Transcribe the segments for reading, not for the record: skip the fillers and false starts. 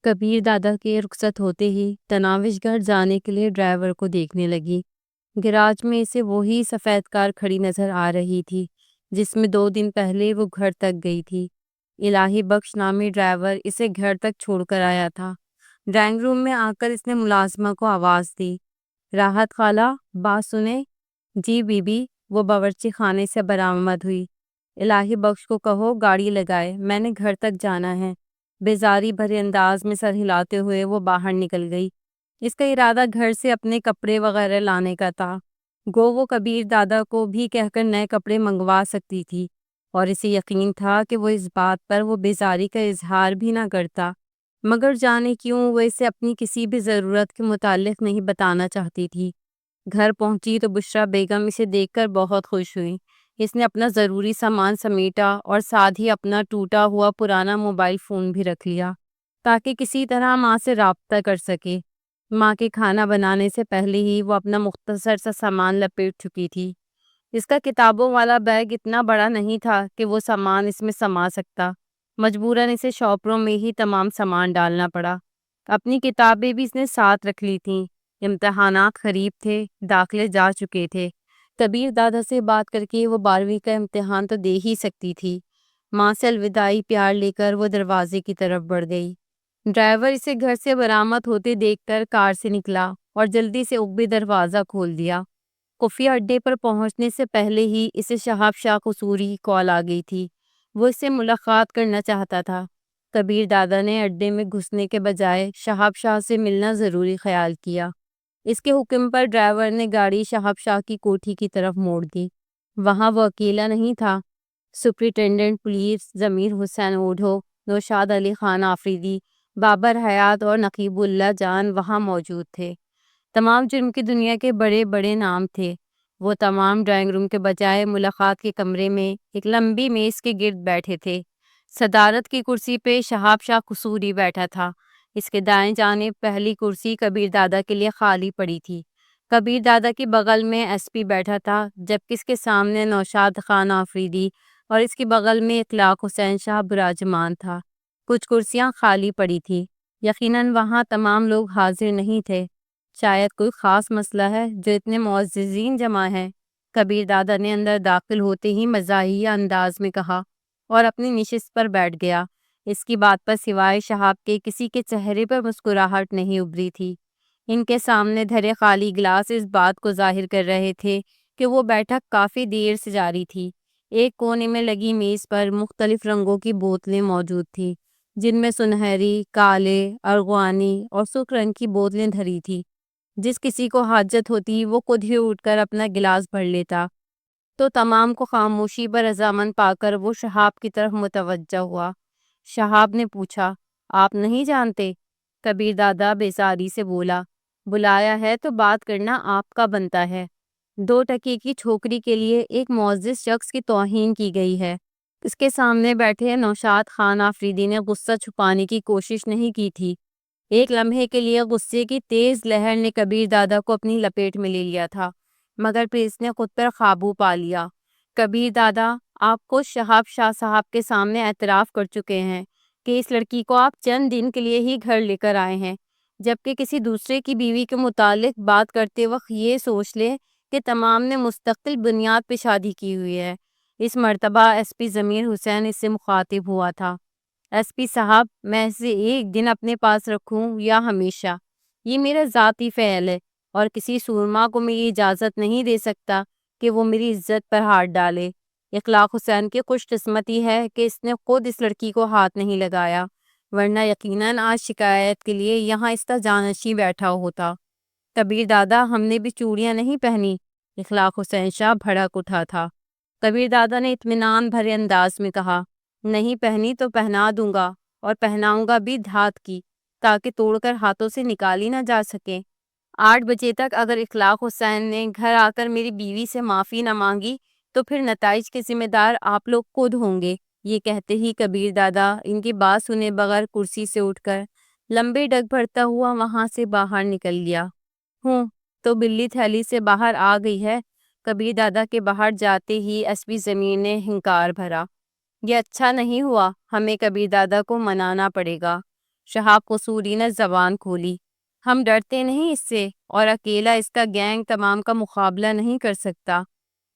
کبیر دادا کے رخصت ہوتے ہی تناوش گھر جانے کے لیے ڈرائیور کو دیکھنے لگی۔ گراج میں اسے وہی سفید کار کھڑی نظر آ رہی تھی جس میں 2 دن پہلے وہ گھر تک گئی تھی۔ الہی بخش نامی ڈرائیور اسے گھر تک چھوڑ کر آیا تھا۔ ڈرائنگ روم میں آ کر اس نے ملازمہ کو آواز دی، راحت خالہ بات سنیں۔ جی بی بی، وہ باورچی خانے سے برآمد ہوئی۔ الہی بخش کو کہو گاڑی لگائے، میں نے گھر تک جانا ہے۔ بیزاری بھرے انداز میں سر ہلاتے ہوئے وہ باہر نکل گئی۔ اس کا ارادہ گھر سے اپنے کپڑے وغیرہ لانے کا تھا۔ گو وہ کبیر دادا کو بھی کہہ کر نئے کپڑے منگوا سکتی تھی، اور اسے یقین تھا کہ وہ اس بات پر وہ بیزاری کا اظہار بھی نہ کرتا، مگر جانے کیوں وہ اسے اپنی کسی بھی ضرورت کے متعلق نہیں بتانا چاہتی تھی۔ گھر پہنچی تو بشریٰ بیگم اسے دیکھ کر بہت خوش ہوئی۔ اس نے اپنا ضروری سامان سمیٹا اور ساتھ ہی اپنا ٹوٹا ہوا پرانا موبائل فون بھی رکھ لیا تاکہ کسی طرح ماں سے رابطہ کر سکے۔ ماں کے کھانا بنانے سے پہلے ہی وہ اپنا مختصر سا سامان لپیٹ چکی تھی۔ اس کا کتابوں والا بیگ اتنا بڑا نہیں تھا کہ وہ سامان اس میں سما سکتا، مجبوراً اسے شاپروں میں ہی تمام سامان ڈالنا پڑا۔ اپنی کتابیں بھی اس نے ساتھ رکھ لی تھیں۔ امتحانات قریب تھے، داخلے جا چکے تھے۔ کبیر دادا سے بات کر کے وہ 12ویں کا امتحان تو دے ہی سکتی تھی۔ ماں سے الوداعی پیار لے کر وہ دروازے کی طرف بڑھ گئی۔ ڈرائیور اسے گھر سے برآمد ہوتے دیکھ کر کار سے نکلا اور جلدی سے اُبے دروازہ کھول دیا۔ خفیہ اڈے پر پہنچنے سے پہلے ہی اسے شہاب شاہ قصوری کی کال آ گئی تھی۔ وہ اس سے ملاقات کرنا چاہتا تھا۔ کبیر دادا نے اڈے میں گھسنے کے بجائے شہاب شاہ سے ملنا ضروری خیال کیا۔ اس کے حکم پر ڈرائیور نے گاڑی شہاب شاہ کی کوٹھی کی طرف موڑ دی۔ وہاں وہ اکیلا نہیں تھا۔ سپرنٹینڈنٹ پولیس ضمیر حسین اوڈھو، نوشاد علی خان آفریدی، بابر حیات اور نقیب اللہ جان وہاں موجود تھے۔ تمام جرم کی دنیا کے بڑے بڑے نام تھے۔ وہ تمام ڈرائنگ روم کے بجائے ملاقات کے کمرے میں ایک لمبی میز کے گرد بیٹھے تھے۔ صدارت کی کرسی پہ شہاب شاہ قصوری بیٹھا تھا۔ اس کے دائیں جانب پہلی کرسی کبیر دادا کے لیے خالی پڑی تھی۔ کبیر دادا کے بغل میں ایس پی بیٹھا تھا، جبکہ اس کے سامنے نوشاد خان آفریدی اور اس کے بغل میں اخلاق حسین شاہ براجمان تھا۔ کچھ کرسیاں خالی پڑی تھی۔ یقیناً وہاں تمام لوگ حاضر نہیں تھے۔ شاید کوئی خاص مسئلہ ہے جو اتنے معززین جمع ہیں، کبیر دادا نے اندر داخل ہوتے ہی مزاحیہ انداز میں کہا، اور اپنی نشست پر بیٹھ گیا۔ اس کی بات پر سوائے شہاب کے کسی کے چہرے پر مسکراہٹ نہیں ابھری تھی۔ ان کے سامنے دھرے خالی گلاس اس بات کو ظاہر کر رہے تھے کہ وہ بیٹھک کافی دیر سے جاری تھی۔ ایک کونے میں لگی میز پر مختلف رنگوں کی بوتلیں موجود تھیں، جن میں سنہری، کالے، ارغوانی اور سرخ رنگ کی بوتلیں دھری تھی۔ جس کسی کو حاجت ہوتی وہ خود ہی اٹھ کر اپنا گلاس بھر لیتا۔ تو تمام کو خاموشی پر رضامند پا کر وہ شہاب کی طرف متوجہ ہوا۔ شہاب نے پوچھا، آپ نہیں جانتے؟ کبیر دادا بیزاری سے بولا، بلایا ہے تو بات کرنا آپ کا بنتا ہے۔ 2 ٹکے کی چھوکری کے لیے ایک معزز شخص کی توہین کی گئی ہے۔ اس کے سامنے بیٹھے نوشاد خان آفریدی نے غصہ چھپانے کی کوشش نہیں کی تھی۔ ایک لمحے کے لیے غصے کی تیز لہر نے کبیر دادا کو اپنی لپیٹ میں لے لیا تھا، مگر پھر اس نے خود پر قابو پا لیا۔ کبیر دادا، آپ کو شہاب شاہ صاحب کے سامنے اعتراف کر چکے ہیں کہ اس لڑکی کو آپ چند دن کے لیے ہی گھر لے کر آئے ہیں، جبکہ کسی دوسرے کی بیوی کے متعلق بات کرتے وقت یہ سوچ لیں کہ تمام نے مستقل بنیاد پہ شادی کی ہوئی ہے۔ اس مرتبہ ایس پی ضمیر حسین اس سے مخاطب ہوا تھا۔ ایس پی صاحب، میں اسے ایک دن اپنے پاس رکھوں یا ہمیشہ، یہ میرا ذاتی فعل ہے، اور کسی سورما کو میں یہ اجازت نہیں دے سکتا کہ وہ میری عزت پر ہاتھ ڈالے۔ اخلاق حسین کی خوش قسمتی ہے کہ اس نے خود اس لڑکی کو ہاتھ نہیں لگایا، ورنہ یقیناً آج شکایت کے لیے یہاں اس کا جانشین بیٹھا ہوتا۔ کبیر دادا، ہم نے بھی چوڑیاں نہیں پہنی؟ اخلاق حسین شاہ بھڑک اٹھا تھا۔ کبیر دادا نے اطمینان بھرے انداز میں کہا، نہیں پہنی تو پہنا دوں گا، اور پہناؤں گا بھی دھات کی، تاکہ توڑ کر ہاتھوں سے نکالی نہ جا سکے۔ 8 بجے تک اگر اخلاق حسین نے گھر آ کر میری بیوی سے معافی نہ مانگی تو پھر نتائج کے ذمہ دار آپ لوگ خود ہوں گے۔ یہ کہتے ہی کبیر دادا ان کی بات سنے بغیر کرسی سے اٹھ کر لمبے ڈگ بھرتا ہوا وہاں سے باہر نکل گیا۔ ہوں تو بلی تھیلی سے باہر آ گئی ہے۔ کبیر دادا کے باہر جاتے ہی ایس پی ضمیر نے ہنکار بھرا، یہ اچھا نہیں ہوا، ہمیں کبیر دادا کو منانا پڑے گا۔ شہاب قصوری نے زبان کھولی۔ ہم ڈرتے نہیں اس سے، اور اکیلا اس کا گینگ تمام کا مقابلہ نہیں کر سکتا۔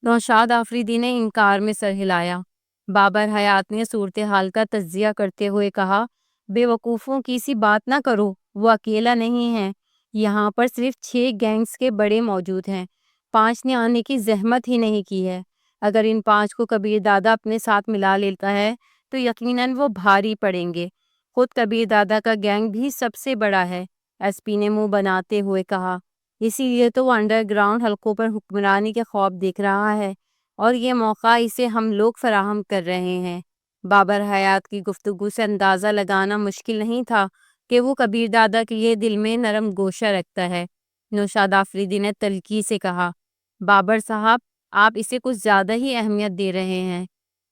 نوشاد آفریدی نے انکار میں سر ہلایا۔ بابر حیات نے صورتحال کا تجزیہ کرتے ہوئے کہا، بے وقوفوں کی سی بات نہ کرو، وہ اکیلا نہیں ہے، یہاں پر صرف 6 گینگز کے بڑے موجود ہیں، 5 نے آنے کی زحمت ہی نہیں کی ہے۔ اگر ان 5 کو کبیر دادا اپنے ساتھ ملا لیتا ہے تو یقیناً وہ بھاری پڑیں گے۔ خود کبیر دادا کا گینگ بھی سب سے بڑا ہے، ایس پی نے منہ بناتے ہوئے کہا، اسی لیے تو وہ انڈر گراؤنڈ حلقوں پر حکمرانی کے خواب دیکھ رہا ہے، اور یہ موقع اسے ہم لوگ فراہم کر رہے ہیں۔ بابر حیات کی گفتگو سے اندازہ لگانا مشکل نہیں تھا کہ وہ کبیر دادا کے لیے دل میں نرم گوشہ رکھتا ہے۔ نوشاد آفریدی نے تلخی سے کہا، بابر صاحب، آپ اسے کچھ زیادہ ہی اہمیت دے رہے ہیں۔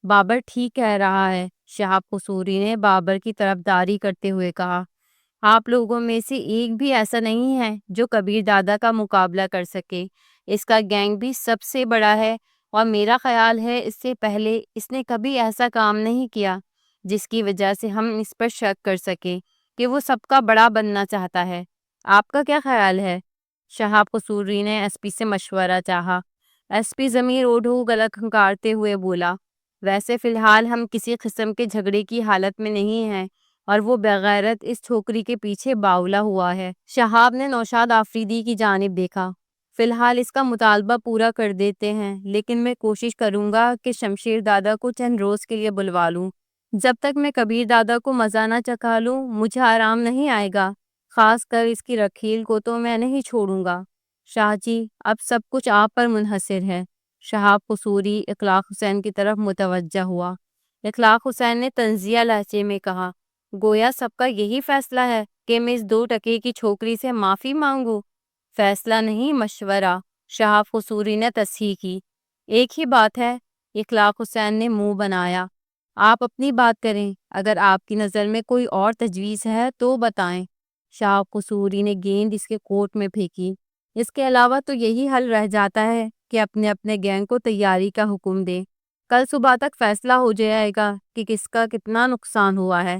بابر ٹھیک کہہ رہا ہے، شہاب قصوری نے بابر کی طرفداری کرتے ہوئے کہا، آپ لوگوں میں سے ایک بھی ایسا نہیں ہے جو کبیر دادا کا مقابلہ کر سکے۔ اس کا گینگ بھی سب سے بڑا ہے، اور میرا خیال ہے اس سے پہلے اس نے کبھی ایسا کام نہیں کیا جس کی وجہ سے ہم اس پر شک کر سکیں کہ وہ سب کا بڑا بننا چاہتا ہے۔ آپ کا کیا خیال ہے؟ شہاب قصوری نے ایس پی سے مشورہ چاہا۔ ایس پی ضمیر اوڈھو گلک ہنکارتے ہوئے بولا، ویسے فی الحال ہم کسی قسم کے جھگڑے کی حالت میں نہیں ہیں، اور وہ بغیرت اس چھوکری کے پیچھے باولا ہوا ہے۔ شہاب نے نوشاد آفریدی کی جانب دیکھا۔ فی الحال اس کا مطالبہ پورا کر دیتے ہیں، لیکن میں کوشش کروں گا کہ شمشیر دادا کو چند روز کے لیے بلوا لوں۔ جب تک میں کبیر دادا کو مزہ نہ چکھا لوں مجھے آرام نہیں آئے گا، خاص کر اس کی رکھیل کو تو میں نہیں چھوڑوں گا۔ شاہ جی، اب سب کچھ آپ پر منحصر ہے۔ شہاب قصوری اخلاق حسین کی طرف متوجہ ہوا۔ اخلاق حسین نے طنزیہ لہجے میں کہا، گویا سب کا یہی فیصلہ ہے کہ میں اس 2 ٹکے کی چھوکری سے معافی مانگوں؟ فیصلہ نہیں، مشورہ، شہاب قصوری نے تصحیح کی۔ ایک ہی بات ہے، اخلاق حسین نے منہ بنایا۔ آپ اپنی بات کریں، اگر آپ کی نظر میں کوئی اور تجویز ہے تو بتائیں۔ شہاب قصوری نے گیند اس کے کوٹ میں پھینکی۔ اس کے علاوہ تو یہی حل رہ جاتا ہے کہ اپنے اپنے گینگ کو تیاری کا حکم دیں۔ کل صبح تک فیصلہ ہو جائے گا کہ کس کا کتنا نقصان ہوا ہے۔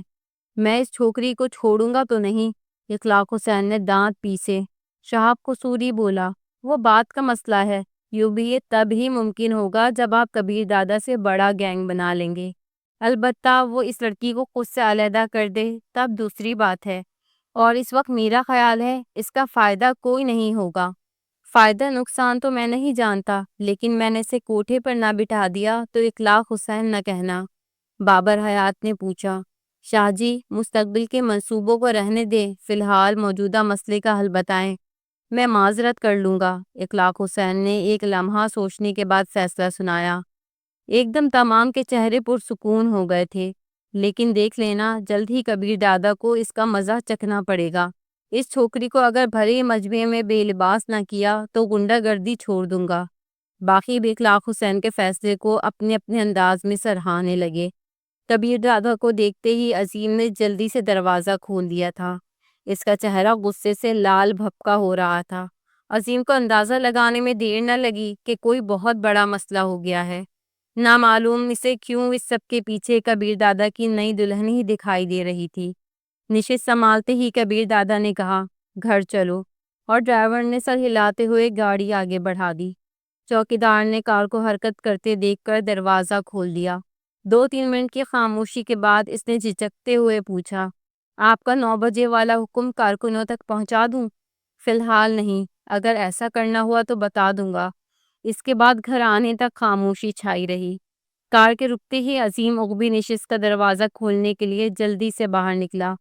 میں اس چھوکری کو چھوڑوں گا تو نہیں، اخلاق حسین نے دانت پیسے۔ شہاب قصوری بولا، وہ بات کا مسئلہ ہے، یوں بھی یہ تب ہی ممکن ہوگا جب آپ کبیر دادا سے بڑا گینگ بنا لیں گے۔ البتہ وہ اس لڑکی کو خود سے علیحدہ کر دے تب دوسری بات ہے، اور اس وقت میرا خیال ہے اس کا فائدہ کوئی نہیں ہوگا۔ فائدہ نقصان تو میں نہیں جانتا، لیکن میں نے اسے کوٹھے پر نہ بٹھا دیا تو اخلاق حسین نہ کہنا۔ بابر حیات نے پوچھا، شاہ جی، مستقبل کے منصوبوں کو رہنے دیں، فی الحال موجودہ مسئلے کا حل بتائیں۔ میں معذرت کر لوں گا، اخلاق حسین نے ایک لمحہ سوچنے کے بعد فیصلہ سنایا۔ ایک دم تمام کے چہرے پرسکون ہو گئے تھے، لیکن دیکھ لینا، جلد ہی کبیر دادا کو اس کا مزہ چکھنا پڑے گا۔ اس چھوکری کو اگر بھرے مجمع میں بے لباس نہ کیا تو غنڈہ گردی چھوڑ دوں گا۔ باقی بھی اخلاق حسین کے فیصلے کو اپنے اپنے انداز میں سراہنے لگے۔ کبیر دادا کو دیکھتے ہی عظیم نے جلدی سے دروازہ کھول دیا تھا۔ اس کا چہرہ غصے سے لال بھپکا ہو رہا تھا۔ عظیم کو اندازہ لگانے میں دیر نہ لگی کہ کوئی بہت بڑا مسئلہ ہو گیا ہے۔ نہ معلوم اسے کیوں اس سب کے پیچھے کبیر دادا کی نئی دلہن ہی دکھائی دے رہی تھی۔ نشست سنبھالتے ہی کبیر دادا نے کہا، گھر چلو، اور ڈرائیور نے سر ہلاتے ہوئے گاڑی آگے بڑھا دی۔ چوکیدار نے کار کو حرکت کرتے دیکھ کر دروازہ کھول دیا۔ 2-3 منٹ کی خاموشی کے بعد اس نے جھجکتے ہوئے پوچھا، آپ کا 9 بجے والا حکم کارکنوں تک پہنچا دوں؟ فی الحال نہیں، اگر ایسا کرنا ہوا تو بتا دوں گا۔ اس کے بعد گھر آنے تک خاموشی چھائی رہی۔ کار کے رکتے ہی عظیم عقبی نشست کا دروازہ کھولنے کے لیے جلدی سے باہر نکلا،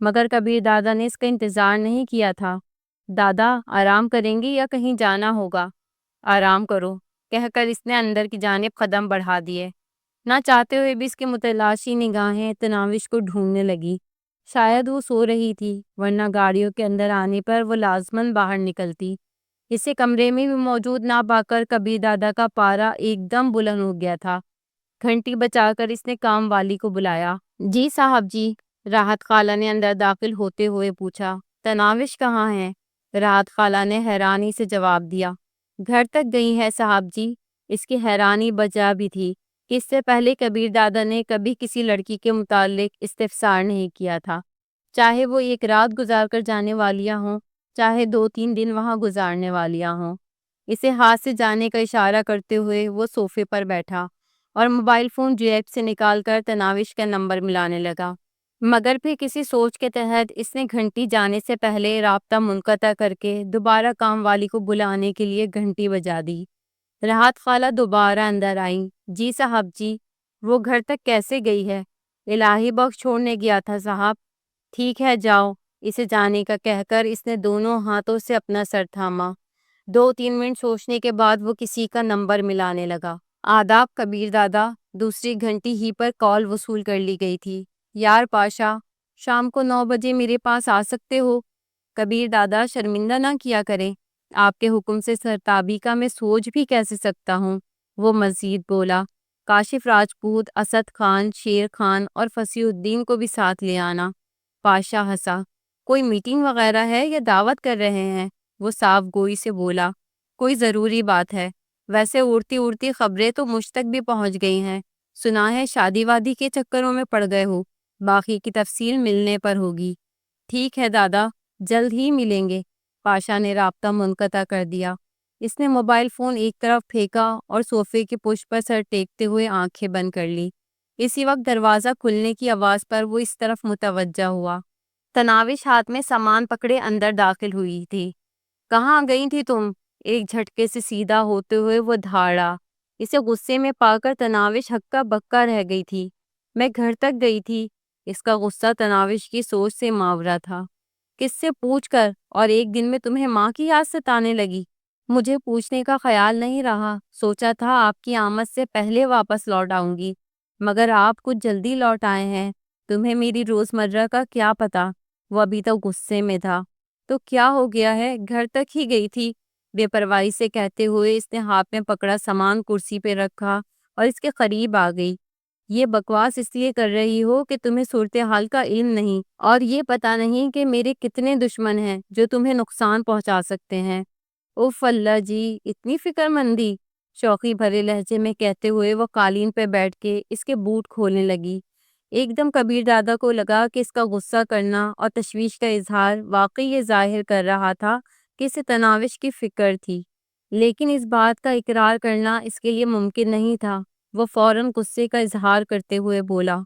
مگر کبیر دادا نے اس کا انتظار نہیں کیا تھا۔ دادا، آرام کریں گے یا کہیں جانا ہوگا؟ آرام کرو، کہہ کر اس نے اندر کی جانب قدم بڑھا دیے۔ نہ چاہتے ہوئے بھی اس کی متلاشی نگاہیں تناوش کو ڈھونڈنے لگی۔ شاید وہ سو رہی تھی، ورنہ گاڑیوں کے اندر آنے پر وہ لازماً باہر نکلتی۔ اسے کمرے میں بھی موجود نہ پا کر کبیر دادا کا پارا ایک دم بلند ہو گیا تھا۔ گھنٹی بجا کر اس نے کام والی کو بلایا۔ جی صاحب جی، راحت خالہ نے اندر داخل ہوتے ہوئے پوچھا، تناوش کہاں ہے؟ راحت خالہ نے حیرانی سے جواب دیا، گھر تک گئی ہے صاحب جی۔ اس کی حیرانی بجا بھی تھی کہ اس سے پہلے کبیر دادا نے کبھی کسی لڑکی کے متعلق استفسار نہیں کیا تھا۔ چاہے وہ ایک رات گزار کر جانے والیاں ہوں، چاہے 2-3 دن وہاں گزارنے والیاں ہوں۔ اسے ہاتھ سے جانے کا اشارہ کرتے ہوئے وہ صوفے پر بیٹھا اور موبائل فون جیب سے نکال کر تناوش کا نمبر ملانے لگا۔ مگر پھر کسی سوچ کے تحت اس نے گھنٹی جانے سے پہلے رابطہ منقطع کر کے دوبارہ کام والی کو بلانے کے لیے گھنٹی بجا دی۔ راحت خالہ دوبارہ اندر آئیں۔ جی صاحب جی، وہ گھر تک کیسے گئی ہے؟ الہی بخش چھوڑنے گیا تھا صاحب۔ ٹھیک ہے جاؤ، اسے جانے کا کہہ کر اس نے دونوں ہاتھوں سے اپنا سر تھاما۔ 2-3 منٹ سوچنے کے بعد وہ کسی کا نمبر ملانے لگا۔ آداب کبیر دادا، دوسری گھنٹی ہی پر کال وصول کر لی گئی تھی۔ یار پاشا، شام کو 9 بجے میرے پاس آ سکتے ہو؟ کبیر دادا شرمندہ نہ کیا کریں، آپ کے حکم سے سرتابی کا میں سوچ بھی کیسے سکتا ہوں؟ وہ مزید بولا، کاشف راجپوت، اسد خان، شیر خان اور فصیح الدین کو بھی ساتھ لے آنا۔ پاشا ہنسا، کوئی میٹنگ وغیرہ ہے یا دعوت کر رہے ہیں؟ وہ صاف گوئی سے بولا، کوئی ضروری بات ہے۔ ویسے اڑتی اڑتی خبریں تو مجھ تک بھی پہنچ گئی ہیں، سنا ہے شادی وادی کے چکروں میں پڑ گئے ہو، باقی کی تفصیل ملنے پر ہوگی۔ ٹھیک ہے دادا، جلد ہی ملیں گے۔ پاشا نے رابطہ منقطع کر دیا۔ اس نے موبائل فون ایک طرف پھینکا اور صوفے کے پشت پر سر ٹیکتے ہوئے آنکھیں بند کر لی۔ اسی وقت دروازہ کھلنے کی آواز پر وہ اس طرف متوجہ ہوا۔ تناوش ہاتھ میں سامان پکڑے اندر داخل ہوئی تھی۔ کہاں گئی تھی تم؟ ایک جھٹکے سے سیدھا ہوتے ہوئے وہ دھاڑا۔ اسے غصے میں پا کر تناوش ہکا بکا رہ گئی تھی۔ میں گھر تک گئی تھی۔ اس کا غصہ تناوش کی سوچ سے ماورا تھا۔ کس سے پوچھ کر؟ اور ایک دن میں تمہیں ماں کی یاد ستانے لگی؟ مجھے پوچھنے کا خیال نہیں رہا، سوچا تھا آپ کی آمد سے پہلے واپس لوٹ آؤں گی، مگر آپ کچھ جلدی لوٹ آئے ہیں۔ تمہیں میری روزمرہ کا کیا پتا؟ وہ ابھی تک غصے میں تھا۔ تو کیا ہو گیا ہے، گھر تک ہی گئی تھی، بے پرواہی سے کہتے ہوئے اس نے ہاتھ میں پکڑا سامان کرسی پہ رکھا اور اس کے قریب آ گئی۔ یہ بکواس اس لیے کر رہی ہو کہ تمہیں صورتحال کا علم نہیں اور یہ پتہ نہیں کہ میرے کتنے دشمن ہیں جو تمہیں نقصان پہنچا سکتے ہیں۔ اوف اللہ جی، اتنی فکر مندی! شوخی بھرے لہجے میں کہتے ہوئے وہ قالین پہ بیٹھ کے اس کے بوٹ کھولنے لگی۔ ایک دم کبیر دادا کو لگا کہ اس کا غصہ کرنا اور تشویش کا اظہار واقعی یہ ظاہر کر رہا تھا کہ اسے تناوش کی فکر تھی، لیکن اس بات کا اقرار کرنا اس کے لیے ممکن نہیں تھا۔ وہ فوراً غصے کا اظہار کرتے ہوئے بولا،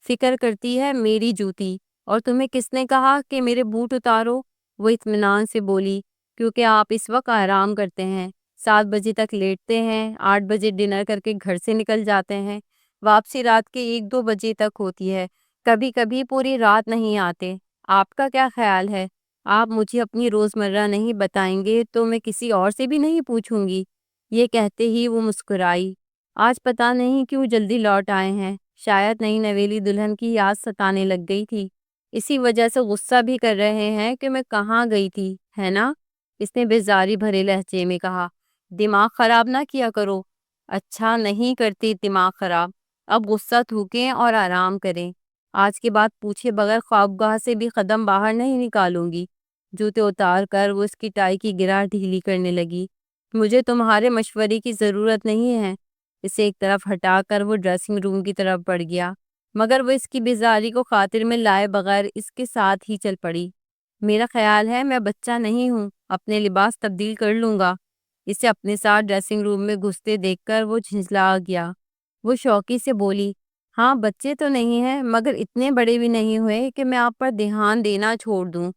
فکر کرتی ہے میری جوتی، اور تمہیں کس نے کہا کہ میرے بوٹ اتارو؟ وہ اطمینان سے بولی، کیونکہ آپ اس وقت آرام کرتے ہیں، 7 بجے تک لیٹتے ہیں، 8 بجے ڈنر کر کے گھر سے نکل جاتے ہیں، واپسی رات کے 1-2 بجے تک ہوتی ہے، کبھی کبھی پوری رات نہیں آتے۔ آپ کا کیا خیال ہے؟ آپ مجھے اپنی روزمرہ نہیں بتائیں گے تو میں کسی اور سے بھی نہیں پوچھوں گی۔ یہ کہتے ہی وہ مسکرائی۔ آج پتہ نہیں کیوں جلدی لوٹ آئے ہیں، شاید نئی نویلی دلہن کی یاد ستانے لگ گئی تھی، اسی وجہ سے غصہ بھی کر رہے ہیں کہ میں کہاں گئی تھی، ہے نا؟ اس نے بیزاری بھرے لہجے میں کہا۔ دماغ خراب نہ کیا کرو۔ اچھا نہیں کرتی دماغ خراب، اب غصہ تھوکیں اور آرام کریں۔ آج کے بعد پوچھے بغیر خوابگاہ سے بھی قدم باہر نہیں نکالوں گی۔ جوتے اتار کر وہ اس کی ٹائی کی گرہ ڈھیلی کرنے لگی۔ مجھے تمہارے مشورے کی ضرورت نہیں ہے۔ اسے ایک طرف ہٹا کر وہ ڈریسنگ روم کی طرف بڑھ گیا، مگر وہ اس کی بیزاری کو خاطر میں لائے بغیر اس کے ساتھ ہی چل پڑی۔ میرا خیال ہے میں بچہ نہیں ہوں، اپنے لباس تبدیل کر لوں گا۔ اسے اپنے ساتھ ڈریسنگ روم میں گھستے دیکھ کر وہ جھنجلا گیا۔ وہ شوقی سے بولی، ہاں بچے تو نہیں ہیں، مگر اتنے بڑے بھی نہیں ہوئے کہ میں آپ پر دھیان دینا چھوڑ دوں۔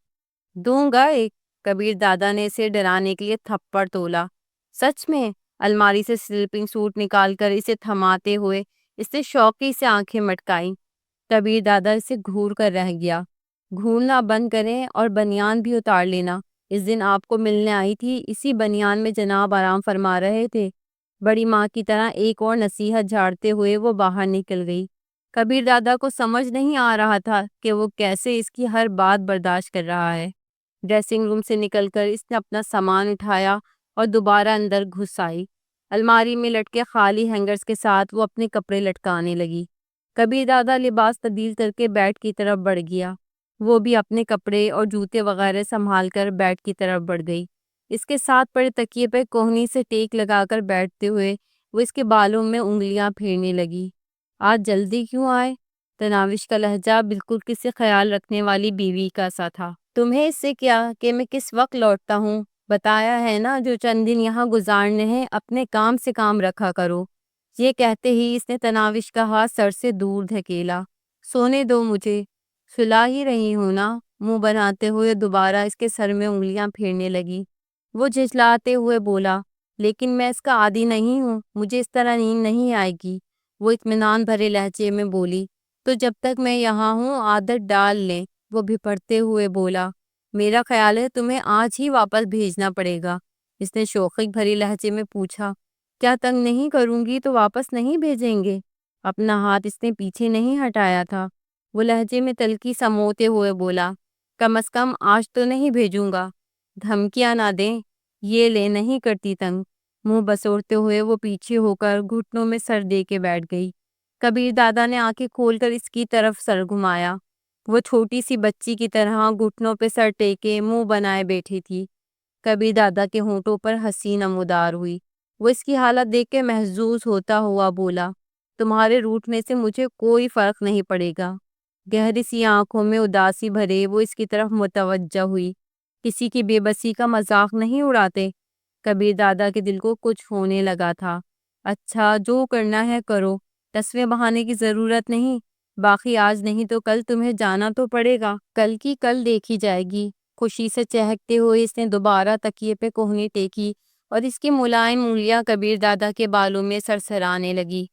دوں گا ایک! کبیر دادا نے اسے ڈرانے کے لیے تھپڑ تولا۔ سچ میں؟ الماری سے سلیپنگ سوٹ نکال کر اسے تھماتے ہوئے اس نے شوقی سے آنکھیں مٹکائیں۔ کبیر دادا اسے گھور کر رہ گیا۔ گھورنا بند کریں اور بنیان بھی اتار لینا۔ اس دن آپ کو ملنے آئی تھی، اسی بنیان میں جناب آرام فرما رہے تھے۔ بڑی ماں کی طرح ایک اور نصیحت جھاڑتے ہوئے وہ باہر نکل گئی۔ کبیر دادا کو سمجھ نہیں آ رہا تھا کہ وہ کیسے اس کی ہر بات برداشت کر رہا ہے۔ ڈریسنگ روم سے نکل کر اس نے اپنا سامان اٹھایا اور دوبارہ اندر گھس آئی۔ الماری میں لٹکے خالی ہینگرز کے ساتھ وہ اپنے کپڑے لٹکانے لگی۔ کبیر دادا لباس تبدیل کر کے بیڈ کی طرف بڑھ گیا۔ وہ بھی اپنے کپڑے اور جوتے وغیرہ سنبھال کر بیڈ کی طرف بڑھ گئی۔ اس کے ساتھ پڑے تکیے پہ کوہنی سے ٹیک لگا کر بیٹھتے ہوئے وہ اس کے بالوں میں انگلیاں پھیرنے لگی۔ آج جلدی کیوں آئے؟ تناوش کا لہجہ بالکل کسی خیال رکھنے والی بیوی کا سا تھا۔ تمہیں اس سے کیا کہ میں کس وقت لوٹتا ہوں؟ بتایا ہے نا جو چند دن یہاں گزارنے ہیں اپنے کام سے کام رکھا کرو۔ یہ کہتے ہی اس نے تناوش کا ہاتھ سر سے دور دھکیلا۔ سونے دو مجھے، سلا ہی رہی ہوں نا، منہ بناتے ہوئے دوبارہ اس کے سر میں انگلیاں پھیرنے لگی۔ وہ جھجلاتے ہوئے بولا، لیکن میں اس کا عادی نہیں ہوں، مجھے اس طرح نیند نہیں آئے گی۔ وہ اطمینان بھرے لہجے میں بولی، تو جب تک میں یہاں ہوں عادت ڈال لیں۔ وہ بھی پڑھتے ہوئے بولا، میرا خیال ہے تمہیں آج ہی واپس بھیجنا پڑے گا۔ اس نے شوخی بھری لہجے میں پوچھا، کیا تنگ نہیں کروں گی تو واپس نہیں بھیجیں گے؟ اپنا ہاتھ اس نے پیچھے نہیں ہٹایا تھا۔ وہ لہجے میں تلخی سموتے ہوئے بولا، کم از کم آج تو نہیں بھیجوں گا۔ دھمکیاں نہ دیں، یہ لے نہیں کرتی تنگ۔ منہ بسوڑتے ہوئے وہ پیچھے ہو کر گھٹنوں میں سر دے کے بیٹھ گئی۔ کبیر دادا نے آنکھیں کھول کر اس کی طرف سر گھمایا۔ وہ چھوٹی سی بچی کی طرح گھٹنوں پہ سر ٹیکے منہ بنائے بیٹھی تھی۔ کبیر دادا کے ہونٹوں پر ہنسی نمودار ہوئی۔ وہ اس کی حالت دیکھ کے محظوظ ہوتا ہوا بولا، تمہارے روٹھنے سے مجھے کوئی فرق نہیں پڑے گا۔ گہری سی آنکھوں میں اداسی بھرے وہ اس کی طرف متوجہ ہوئی۔ کسی کی بے بسی کا مذاق نہیں اڑاتے۔ کبیر دادا کے دل کو کچھ ہونے لگا تھا۔ اچھا جو کرنا ہے کرو، تصویر بہانے کی ضرورت نہیں، باقی آج نہیں تو کل تمہیں جانا تو پڑے گا، کل کی کل دیکھی جائے گی۔ خوشی سے چہکتے ہوئے اس نے دوبارہ تکیے پہ کوہنی ٹیکی اور اس کی ملائم انگلیاں کبیر دادا کے بالوں میں سرسرانے لگی۔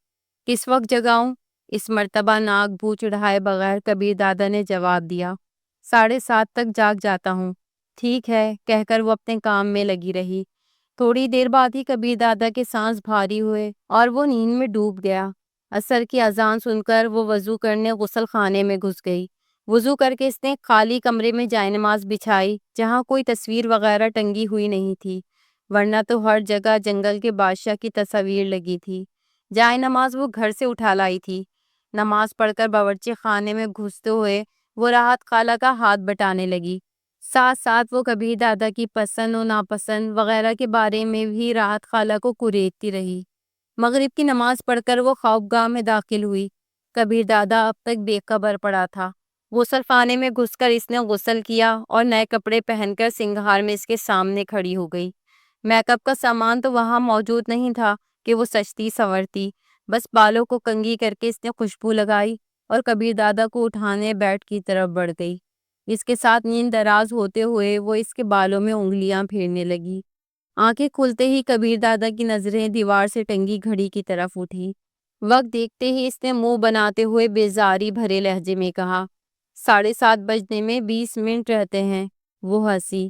کس وقت جگاؤں؟ اس مرتبہ ناک بھو چڑھائے بغیر کبیر دادا نے جواب دیا، 7:30 تک جاگ جاتا ہوں۔ ٹھیک ہے کہہ کر وہ اپنے کام میں لگی رہی۔ تھوڑی دیر بعد ہی کبیر دادا کے سانس بھاری ہوئے اور وہ نیند میں ڈوب گیا۔ عصر کی اذان سن کر وہ وضو کرنے غسل خانے میں گھس گئی۔ وضو کر کے اس نے خالی کمرے میں جائے نماز بچھائی جہاں کوئی تصویر وغیرہ ٹنگی ہوئی نہیں تھی، ورنہ تو ہر جگہ جنگل کے بادشاہ کی تصاویر لگی تھی۔ جائے نماز وہ گھر سے اٹھا لائی تھی۔ نماز پڑھ کر باورچی خانے میں گھستے ہوئے وہ راحت خالہ کا ہاتھ بٹانے لگی۔ ساتھ ساتھ وہ کبیر دادا کی پسند و ناپسند وغیرہ کے بارے میں بھی راحت خالہ کو کریدتی رہی۔ مغرب کی نماز پڑھ کر وہ خوابگاہ میں داخل ہوئی۔ کبیر دادا اب تک بے خبر پڑا تھا۔ غسل خانے میں گھس کر اس نے غسل کیا اور نئے کپڑے پہن کر سنگھار میں اس کے سامنے کھڑی ہو گئی۔ میک اپ کا سامان تو وہاں موجود نہیں تھا کہ وہ سجتی سنورتی، بس بالوں کو کنگھی کر کے اس نے خوشبو لگائی اور کبیر دادا کو اٹھانے بیڈ کی طرف بڑھ گئی۔ اس کے ساتھ نیند دراز ہوتے ہوئے وہ اس کے بالوں میں انگلیاں پھیرنے لگی۔ آنکھیں کھلتے ہی کبیر دادا کی نظریں دیوار سے ٹنگی گھڑی کی طرف اٹھی۔ وقت دیکھتے ہی اس نے منہ بناتے ہوئے بیزاری بھرے لہجے میں کہا، 7:30 بجنے میں 20 منٹ رہتے ہیں۔ وہ ہنسی،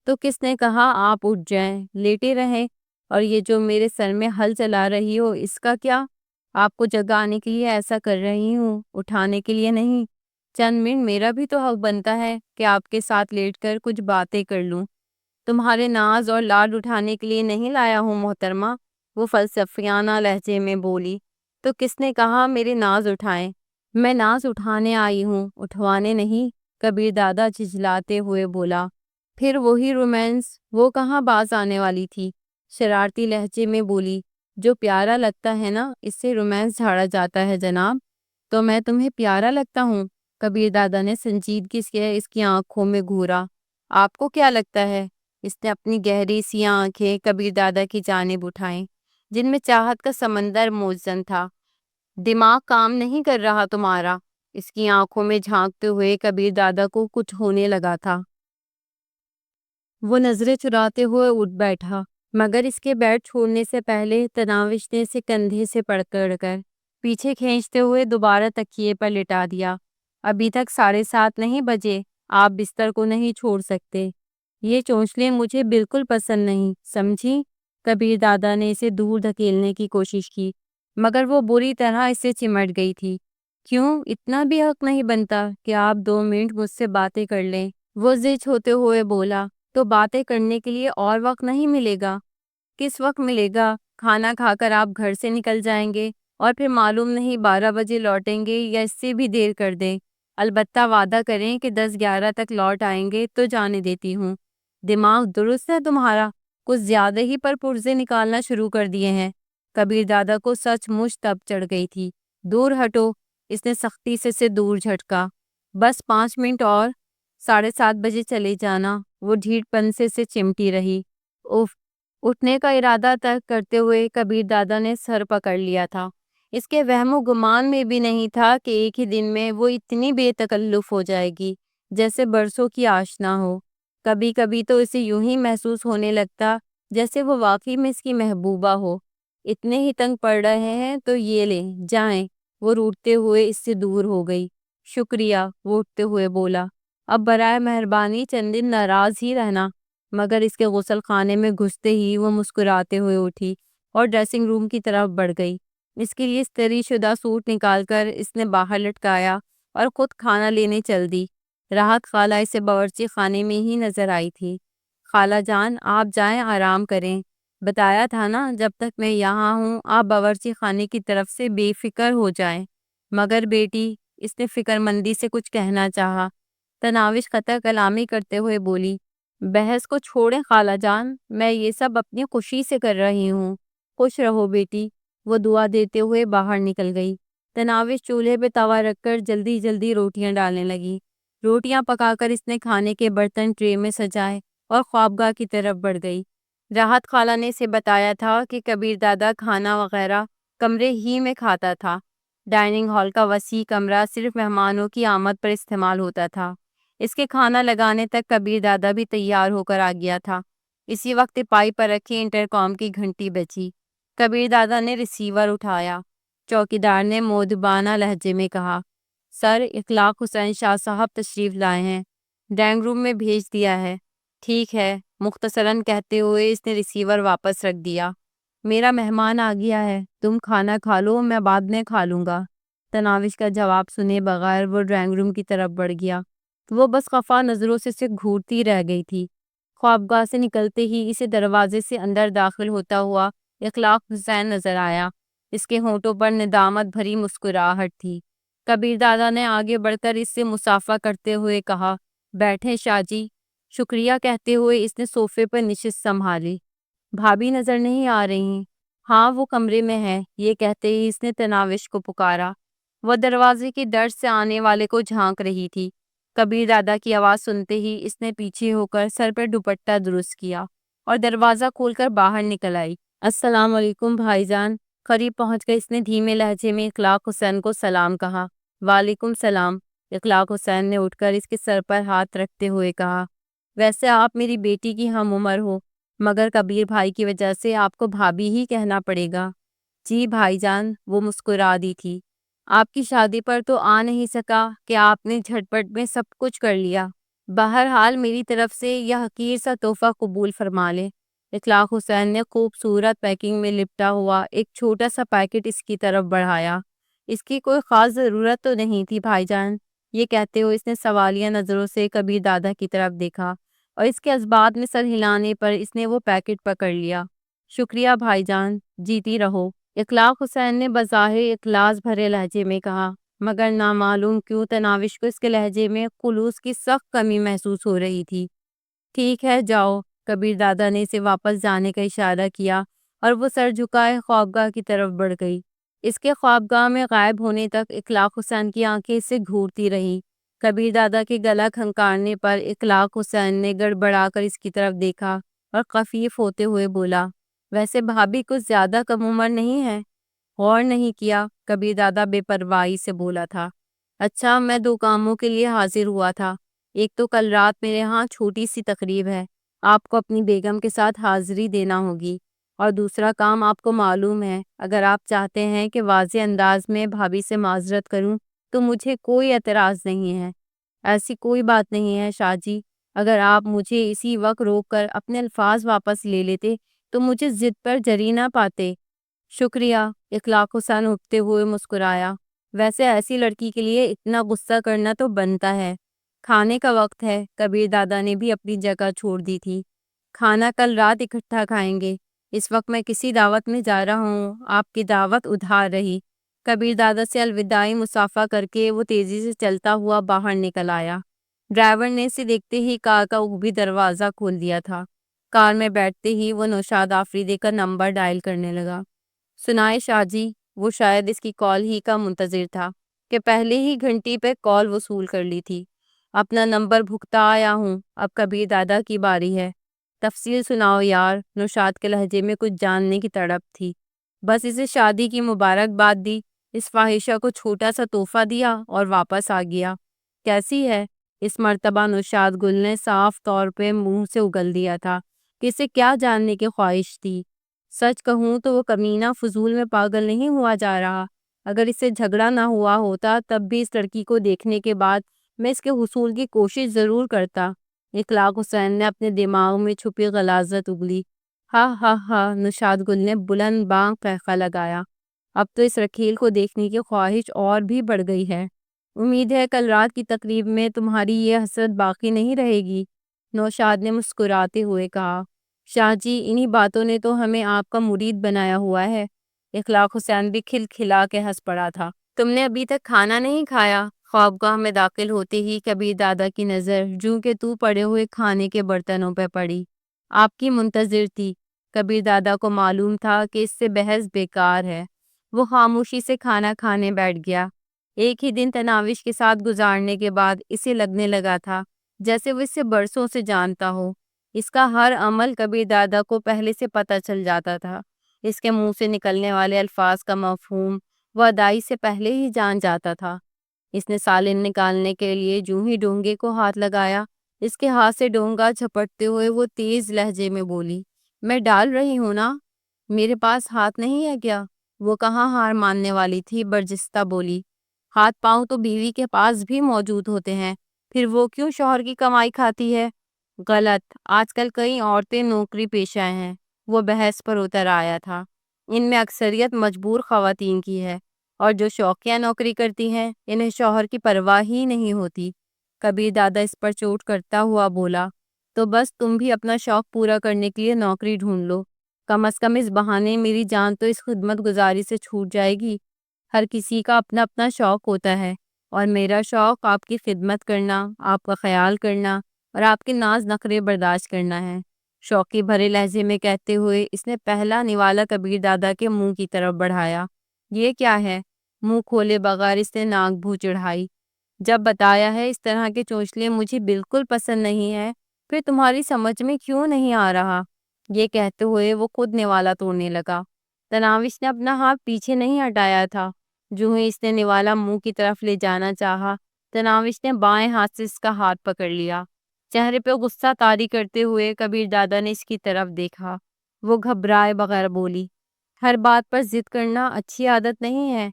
تو کس نے کہا آپ اٹھ جائیں، لیٹے رہیں، اور یہ جو میرے سر میں ہل چلا رہی ہو اس کا کیا؟ آپ کو جگانے کے لیے ایسا کر رہی ہوں، اٹھانے کے لیے نہیں۔ چند منٹ میرا بھی تو حق بنتا ہے کہ آپ کے ساتھ لیٹ کر کچھ باتیں کر لوں۔ تمہارے ناز اور لاڈ اٹھانے کے لیے نہیں لایا ہوں محترمہ، وہ فلسفیانہ لہجے میں بولی۔ تو کس نے کہا میرے ناز اٹھائیں؟ میں ناز اٹھانے آئی ہوں، اٹھوانے نہیں، کبیر دادا جھجلاتے ہوئے بولا۔ پھر وہی رومانس، وہ کہاں باز آنے والی تھی؟ شرارتی لہجے میں بولی، جو پیارا لگتا ہے نا اس سے رومانس جھاڑا جاتا ہے جناب۔ تو میں تمہیں پیارا لگتا ہوں؟ کبیر دادا نے سنجیدگی سے اس کی آنکھوں میں گھورا۔ آپ کو کیا لگتا ہے؟ اس نے اپنی گہری سی آنکھیں کبیر دادا کی جانب اٹھائیں جن میں چاہت کا سمندر موزن تھا۔ دماغ کام نہیں کر رہا تمہارا؟ اس کی آنکھوں میں جھانکتے ہوئے کبیر دادا کو کچھ ہونے لگا تھا۔ وہ نظریں چراتے ہوئے اٹھ بیٹھا، مگر اس کے بیڈ چھوڑنے سے پہلے تناوش نے اسے کندھے سے پکڑ کر پیچھے کھینچتے ہوئے دوبارہ تکیے پر لٹا دیا۔ ابھی تک 7:30 نہیں بجے، آپ بستر کو نہیں چھوڑ سکتے۔ یہ چونچلیں مجھے بالکل پسند نہیں، سمجھی؟ کبیر دادا نے اسے دور دھکیلنے کی کوشش کی، مگر وہ بری طرح اس سے چمٹ گئی تھی۔ کیوں اتنا بھی حق نہیں بنتا کہ آپ 2 منٹ مجھ سے باتیں کر لیں؟ وہ زج ہوتے ہوئے بولا، تو باتیں کرنے کے لیے اور وقت نہیں ملے گا؟ کس وقت ملے گا؟ کھانا کھا کر آپ گھر سے نکل جائیں گے اور پھر معلوم نہیں 12 بجے لوٹیں گے یا اس سے بھی دیر کر دیں۔ البتہ وعدہ کریں کہ 10-11 تک لوٹ آئیں گے تو جانے دیتی ہوں۔ دماغ درست ہے تمہارا؟ کچھ زیادہ ہی پر پرزے نکالنا شروع کر دیے ہیں۔ کبیر دادا کو سچ مچ تب چڑھ گئی تھی۔ دور ہٹو، اس نے سختی سے اسے دور جھٹکا۔ بس 5 منٹ اور، 7:30 بجے چلے جانا۔ وہ ڈھیٹ پن سے اسے چمٹی رہی۔ اف، اٹھنے کا ارادہ ترک کرتے ہوئے کبیر دادا نے سر پکڑ لیا تھا۔ اس کے وہم و گمان میں بھی نہیں تھا کہ ایک ہی دن میں وہ اتنی بے تکلف ہو جائے گی جیسے برسوں کی آشنا ہو۔ کبھی کبھی تو اسے یوں ہی محسوس ہونے لگتا جیسے وہ واقعی میں اس کی محبوبہ ہو۔ اتنے ہی تنگ پڑ رہے ہیں تو یہ لیں، جائیں۔ وہ روٹتے ہوئے اس سے دور ہو گئی۔ شکریہ، وہ اٹھتے ہوئے بولا۔ اب برائے مہربانی چند دن ناراض ہی رہنا۔ مگر اس کے غسل خانے میں گھستے ہی وہ مسکراتے ہوئے اٹھی اور ڈریسنگ روم کی طرف بڑھ گئی۔ اس کے لیے استری شدہ سوٹ نکال کر اس نے باہر لٹکایا اور خود کھانا لینے چل دی۔ راحت خالہ اسے باورچی خانے میں ہی نظر آئی تھی۔ خالہ جان، آپ جائیں، آرام کریں۔ بتایا تھا نا، جب تک میں یہاں ہوں آپ باورچی خانے کی طرف سے بے فکر ہو جائیں۔ مگر بیٹی، اس نے فکر مندی سے کچھ کہنا چاہا۔ تناوش قطع کلامی کرتے ہوئے بولی، بحث کو چھوڑیں خالہ جان، میں یہ سب اپنی خوشی سے کر رہی ہوں۔ خوش رہو بیٹی۔ وہ دعا دیتے ہوئے باہر نکل گئی۔ تناوش چولہے پہ توا رکھ کر جلدی جلدی روٹیاں ڈالنے لگی۔ روٹیاں پکا کر اس نے کھانے کے برتن ٹرے میں سجائے اور خوابگاہ کی طرف بڑھ گئی۔ راحت خالہ نے اسے بتایا تھا کہ کبیر دادا کھانا وغیرہ کمرے ہی میں کھاتا تھا۔ ڈائننگ ہال کا وسیع کمرہ صرف مہمانوں کی آمد پر استعمال ہوتا تھا۔ اس کے کھانا لگانے تک کبیر دادا بھی تیار ہو کر آ گیا تھا۔ اسی وقت پائی پر رکھی انٹرکام کی گھنٹی بجی۔ کبیر دادا نے ریسیور اٹھایا۔ چوکیدار نے مؤدبانہ لہجے میں کہا، سر، اخلاق حسین شاہ صاحب تشریف لائے ہیں، ڈرائنگ روم میں بھیج دیا ہے۔ ٹھیک ہے، مختصراً کہتے ہوئے اس نے ریسیور واپس رکھ دیا۔ میرا مہمان آ گیا ہے، تم کھانا کھا لو، میں بعد میں کھا لوں گا۔ تناوش کا جواب سنے بغیر وہ ڈرائنگ روم کی طرف بڑھ گیا۔ وہ بس خفا نظروں سے اسے گھورتی رہ گئی تھی۔ خوابگاہ سے نکلتے ہی اسے دروازے سے اندر داخل ہوتا ہوا اخلاق حسین نظر آیا۔ اس کے ہونٹوں پر ندامت بھری مسکراہٹ تھی۔ کبیر دادا نے آگے بڑھ کر اس سے مصافحہ کرتے ہوئے کہا، بیٹھیں شاہ جی۔ شکریہ کہتے ہوئے اس نے صوفے پر نشست سنبھالی۔ بھابھی نظر نہیں آ رہی؟ ہاں، وہ کمرے میں ہے، یہ کہتے ہی اس نے تناوش کو پکارا۔ وہ دروازے کی ڈر سے آنے والے کو جھانک رہی تھی۔ کبیر دادا کی آواز سنتے ہی اس نے پیچھے ہو کر سر پر دوپٹہ درست کیا اور دروازہ کھول کر باہر نکل آئی۔ السلام علیکم بھائی جان۔ قریب پہنچ کر اس نے دھیمے لہجے میں اخلاق حسین کو سلام کہا۔ وعلیکم السلام۔ اخلاق حسین نے اٹھ کر اس کے سر پر ہاتھ رکھتے ہوئے کہا، ویسے آپ میری بیٹی کی ہم عمر ہو، مگر کبیر بھائی کی وجہ سے آپ کو بھابھی ہی کہنا پڑے گا۔ جی بھائی جان، وہ مسکرا دی تھی۔ آپ کی شادی پر تو آ نہیں سکا کہ آپ نے جھٹپٹ میں سب کچھ کر لیا۔ بہرحال میری طرف سے یہ حقیر سا تحفہ قبول فرما لیں۔ اخلاق حسین نے خوبصورت پیکنگ میں لپٹا ہوا ایک چھوٹا سا پیکٹ اس کی طرف بڑھایا۔ اس کی کوئی خاص ضرورت تو نہیں تھی بھائی جان، یہ کہتے ہوئے اس نے سوالیہ نظروں سے کبیر دادا کی طرف دیکھا اور اس کے اسبات میں سر ہلانے پر اس نے وہ پیکٹ پکڑ لیا۔ شکریہ بھائی جان، جیتی رہو۔ اخلاق حسین نے بظاہر اخلاص بھرے لہجے میں کہا، مگر نامعلوم کیوں تناوش کو اس کے لہجے میں خلوص کی سخت کمی محسوس ہو رہی تھی۔ ٹھیک ہے، جاؤ۔ کبیر دادا نے اسے واپس جانے کا اشارہ کیا اور وہ سر جھکائے خوابگاہ کی طرف بڑھ گئی۔ اس کے خوابگاہ میں غائب ہونے تک اخلاق حسین کی آنکھیں اسے گھورتی رہیں۔ کبیر دادا کے گلا کھنکارنے پر اخلاق حسین نے گڑبڑا کر اس کی طرف دیکھا اور خفیف ہوتے ہوئے بولا، ویسے بھابھی کچھ زیادہ کم عمر نہیں ہے؟ غور نہیں کیا، کبیر دادا بے پرواہی سے بولا تھا۔ اچھا، میں 2 کاموں کے لیے حاضر ہوا تھا۔ ایک تو کل رات میرے ہاں چھوٹی سی تقریب ہے، آپ کو اپنی بیگم کے ساتھ حاضری دینا ہوگی، اور دوسرا کام آپ کو معلوم ہے، اگر آپ چاہتے ہیں کہ واضح انداز میں بھابھی سے معذرت کروں تو مجھے کوئی اعتراض نہیں ہے۔ ایسی کوئی بات نہیں ہے شاہ جی، اگر آپ مجھے اسی وقت روک کر اپنے الفاظ واپس لے لیتے تو مجھے ضد پر جری نہ پاتے۔ شکریہ، اخلاق حسین اٹھتے ہوئے مسکرایا۔ ویسے ایسی لڑکی کے لیے اتنا غصہ کرنا تو بنتا ہے۔ کھانے کا وقت ہے، کبیر دادا نے بھی اپنی جگہ چھوڑ دی تھی۔ کھانا کل رات اکٹھا کھائیں گے، اس وقت میں کسی دعوت میں جا رہا ہوں، آپ کی دعوت ادھار رہی۔ کبیر دادا سے الوداعی مصافحہ کر کے وہ تیزی سے چلتا ہوا باہر نکل آیا۔ ڈرائیور نے اسے دیکھتے ہی کار کا اوپری دروازہ کھول دیا تھا۔ کار میں بیٹھتے ہی وہ نوشاد آفریدی کا نمبر ڈائل کرنے لگا۔ سنائے شاہ جی، وہ شاید اس کی کال ہی کا منتظر تھا کہ پہلے ہی گھنٹی پہ کال وصول کر لی تھی۔ اپنا نمبر بھگتا آیا ہوں، اب کبیر دادا کی باری ہے۔ تفصیل سناؤ یار۔ نوشاد کے لہجے میں کچھ جاننے کی تڑپ تھی۔ بس اسے شادی کی مبارکباد دی، اس فاحشہ کو چھوٹا سا تحفہ دیا اور واپس آ گیا۔ کیسی ہے؟ اس مرتبہ نوشاد گل نے صاف طور پہ منہ سے اگل دیا تھا کہ اسے کیا جاننے کی خواہش تھی۔ سچ کہوں تو وہ کمینہ فضول میں پاگل نہیں ہوا جا رہا۔ اگر اس سے جھگڑا نہ ہوا ہوتا تب بھی اس لڑکی کو دیکھنے کے بعد میں اس کے حصول کی کوشش ضرور کرتا۔ اخلاق حسین نے اپنے دماغ میں چھپی غلاظت اگلی۔ ہاں ہاں ہاں، نوشاد گل نے بلند بانگ قہقہ لگایا۔ اب تو اس رکھیل کو دیکھنے کی خواہش اور بھی بڑھ گئی ہے۔ امید ہے کل رات کی تقریب میں تمہاری یہ حسرت باقی نہیں رہے گی، نوشاد نے مسکراتے ہوئے کہا۔ شاہ جی، انہی باتوں نے تو ہمیں آپ کا مرید بنایا ہوا ہے۔ اخلاق حسین بھی کھل کھلا کے ہنس پڑا تھا۔ تم نے ابھی تک کھانا نہیں کھایا؟ خوابگاہ میں داخل ہوتے ہی کبیر دادا کی نظر جوں کہ تو پڑے ہوئے کھانے کے برتنوں پہ پڑی۔ آپ کی منتظر تھی۔ کبیر دادا کو معلوم تھا کہ اس سے بحث بیکار ہے۔ وہ خاموشی سے کھانا کھانے بیٹھ گیا۔ ایک ہی دن تناوش کے ساتھ گزارنے کے بعد اسے لگنے لگا تھا جیسے وہ اسے برسوں سے جانتا ہو۔ اس کا ہر عمل کبیر دادا کو پہلے سے پتہ چل جاتا تھا۔ اس کے منہ سے نکلنے والے الفاظ کا مفہوم وہ ادائی سے پہلے ہی جان جاتا تھا۔ اس نے سالن نکالنے کے لیے جوں ہی ڈونگے کو ہاتھ لگایا، اس کے ہاتھ سے ڈونگا جھپٹتے ہوئے وہ تیز لہجے میں بولی، میں ڈال رہی ہوں نا، میرے پاس ہاتھ نہیں ہے کیا؟ وہ کہاں ہار ماننے والی تھی، برجستہ بولی، ہاتھ پاؤں تو بیوی کے پاس بھی موجود ہوتے ہیں، پھر وہ کیوں شوہر کی کمائی کھاتی ہے؟ غلط، آج کل کئی عورتیں نوکری پیشہ ہیں۔ وہ بحث پر اتر آیا تھا۔ ان میں اکثریت مجبور خواتین کی ہے، اور جو شوقیہ نوکری کرتی ہیں انہیں شوہر کی پرواہ ہی نہیں ہوتی۔ کبیر دادا اس پر چوٹ کرتا ہوا بولا، تو بس تم بھی اپنا شوق پورا کرنے کے لیے نوکری ڈھونڈ لو، کم از کم اس بہانے میری جان تو اس خدمت گزاری سے چھوٹ جائے گی۔ ہر کسی کا اپنا اپنا شوق ہوتا ہے، اور میرا شوق آپ کی خدمت کرنا، آپ کا خیال کرنا اور آپ کے ناز نخرے برداشت کرنا ہے۔ شوقی بھرے لہجے میں کہتے ہوئے اس نے پہلا نوالا کبیر دادا کے منہ کی طرف بڑھایا۔ یہ کیا ہے؟ منہ کھولے بغیر اس نے ناک بھو چڑھائی۔ جب بتایا ہے اس طرح کے چونچلے مجھے بالکل پسند نہیں ہے، پھر تمہاری سمجھ میں کیوں نہیں آ رہا؟ یہ کہتے ہوئے وہ خود نوالا توڑنے لگا۔ تناوش نے اپنا ہاتھ پیچھے نہیں ہٹایا تھا۔ جو ہی اس نے نوالا منہ کی طرف لے جانا چاہا، تناوش نے بائیں ہاتھ سے اس کا ہاتھ پکڑ لیا۔ چہرے پہ غصہ طاری کرتے ہوئے کبیر دادا نے اس کی طرف دیکھا۔ وہ گھبرائے بغیر بولی، ہر بات پر ضد کرنا اچھی عادت نہیں ہے۔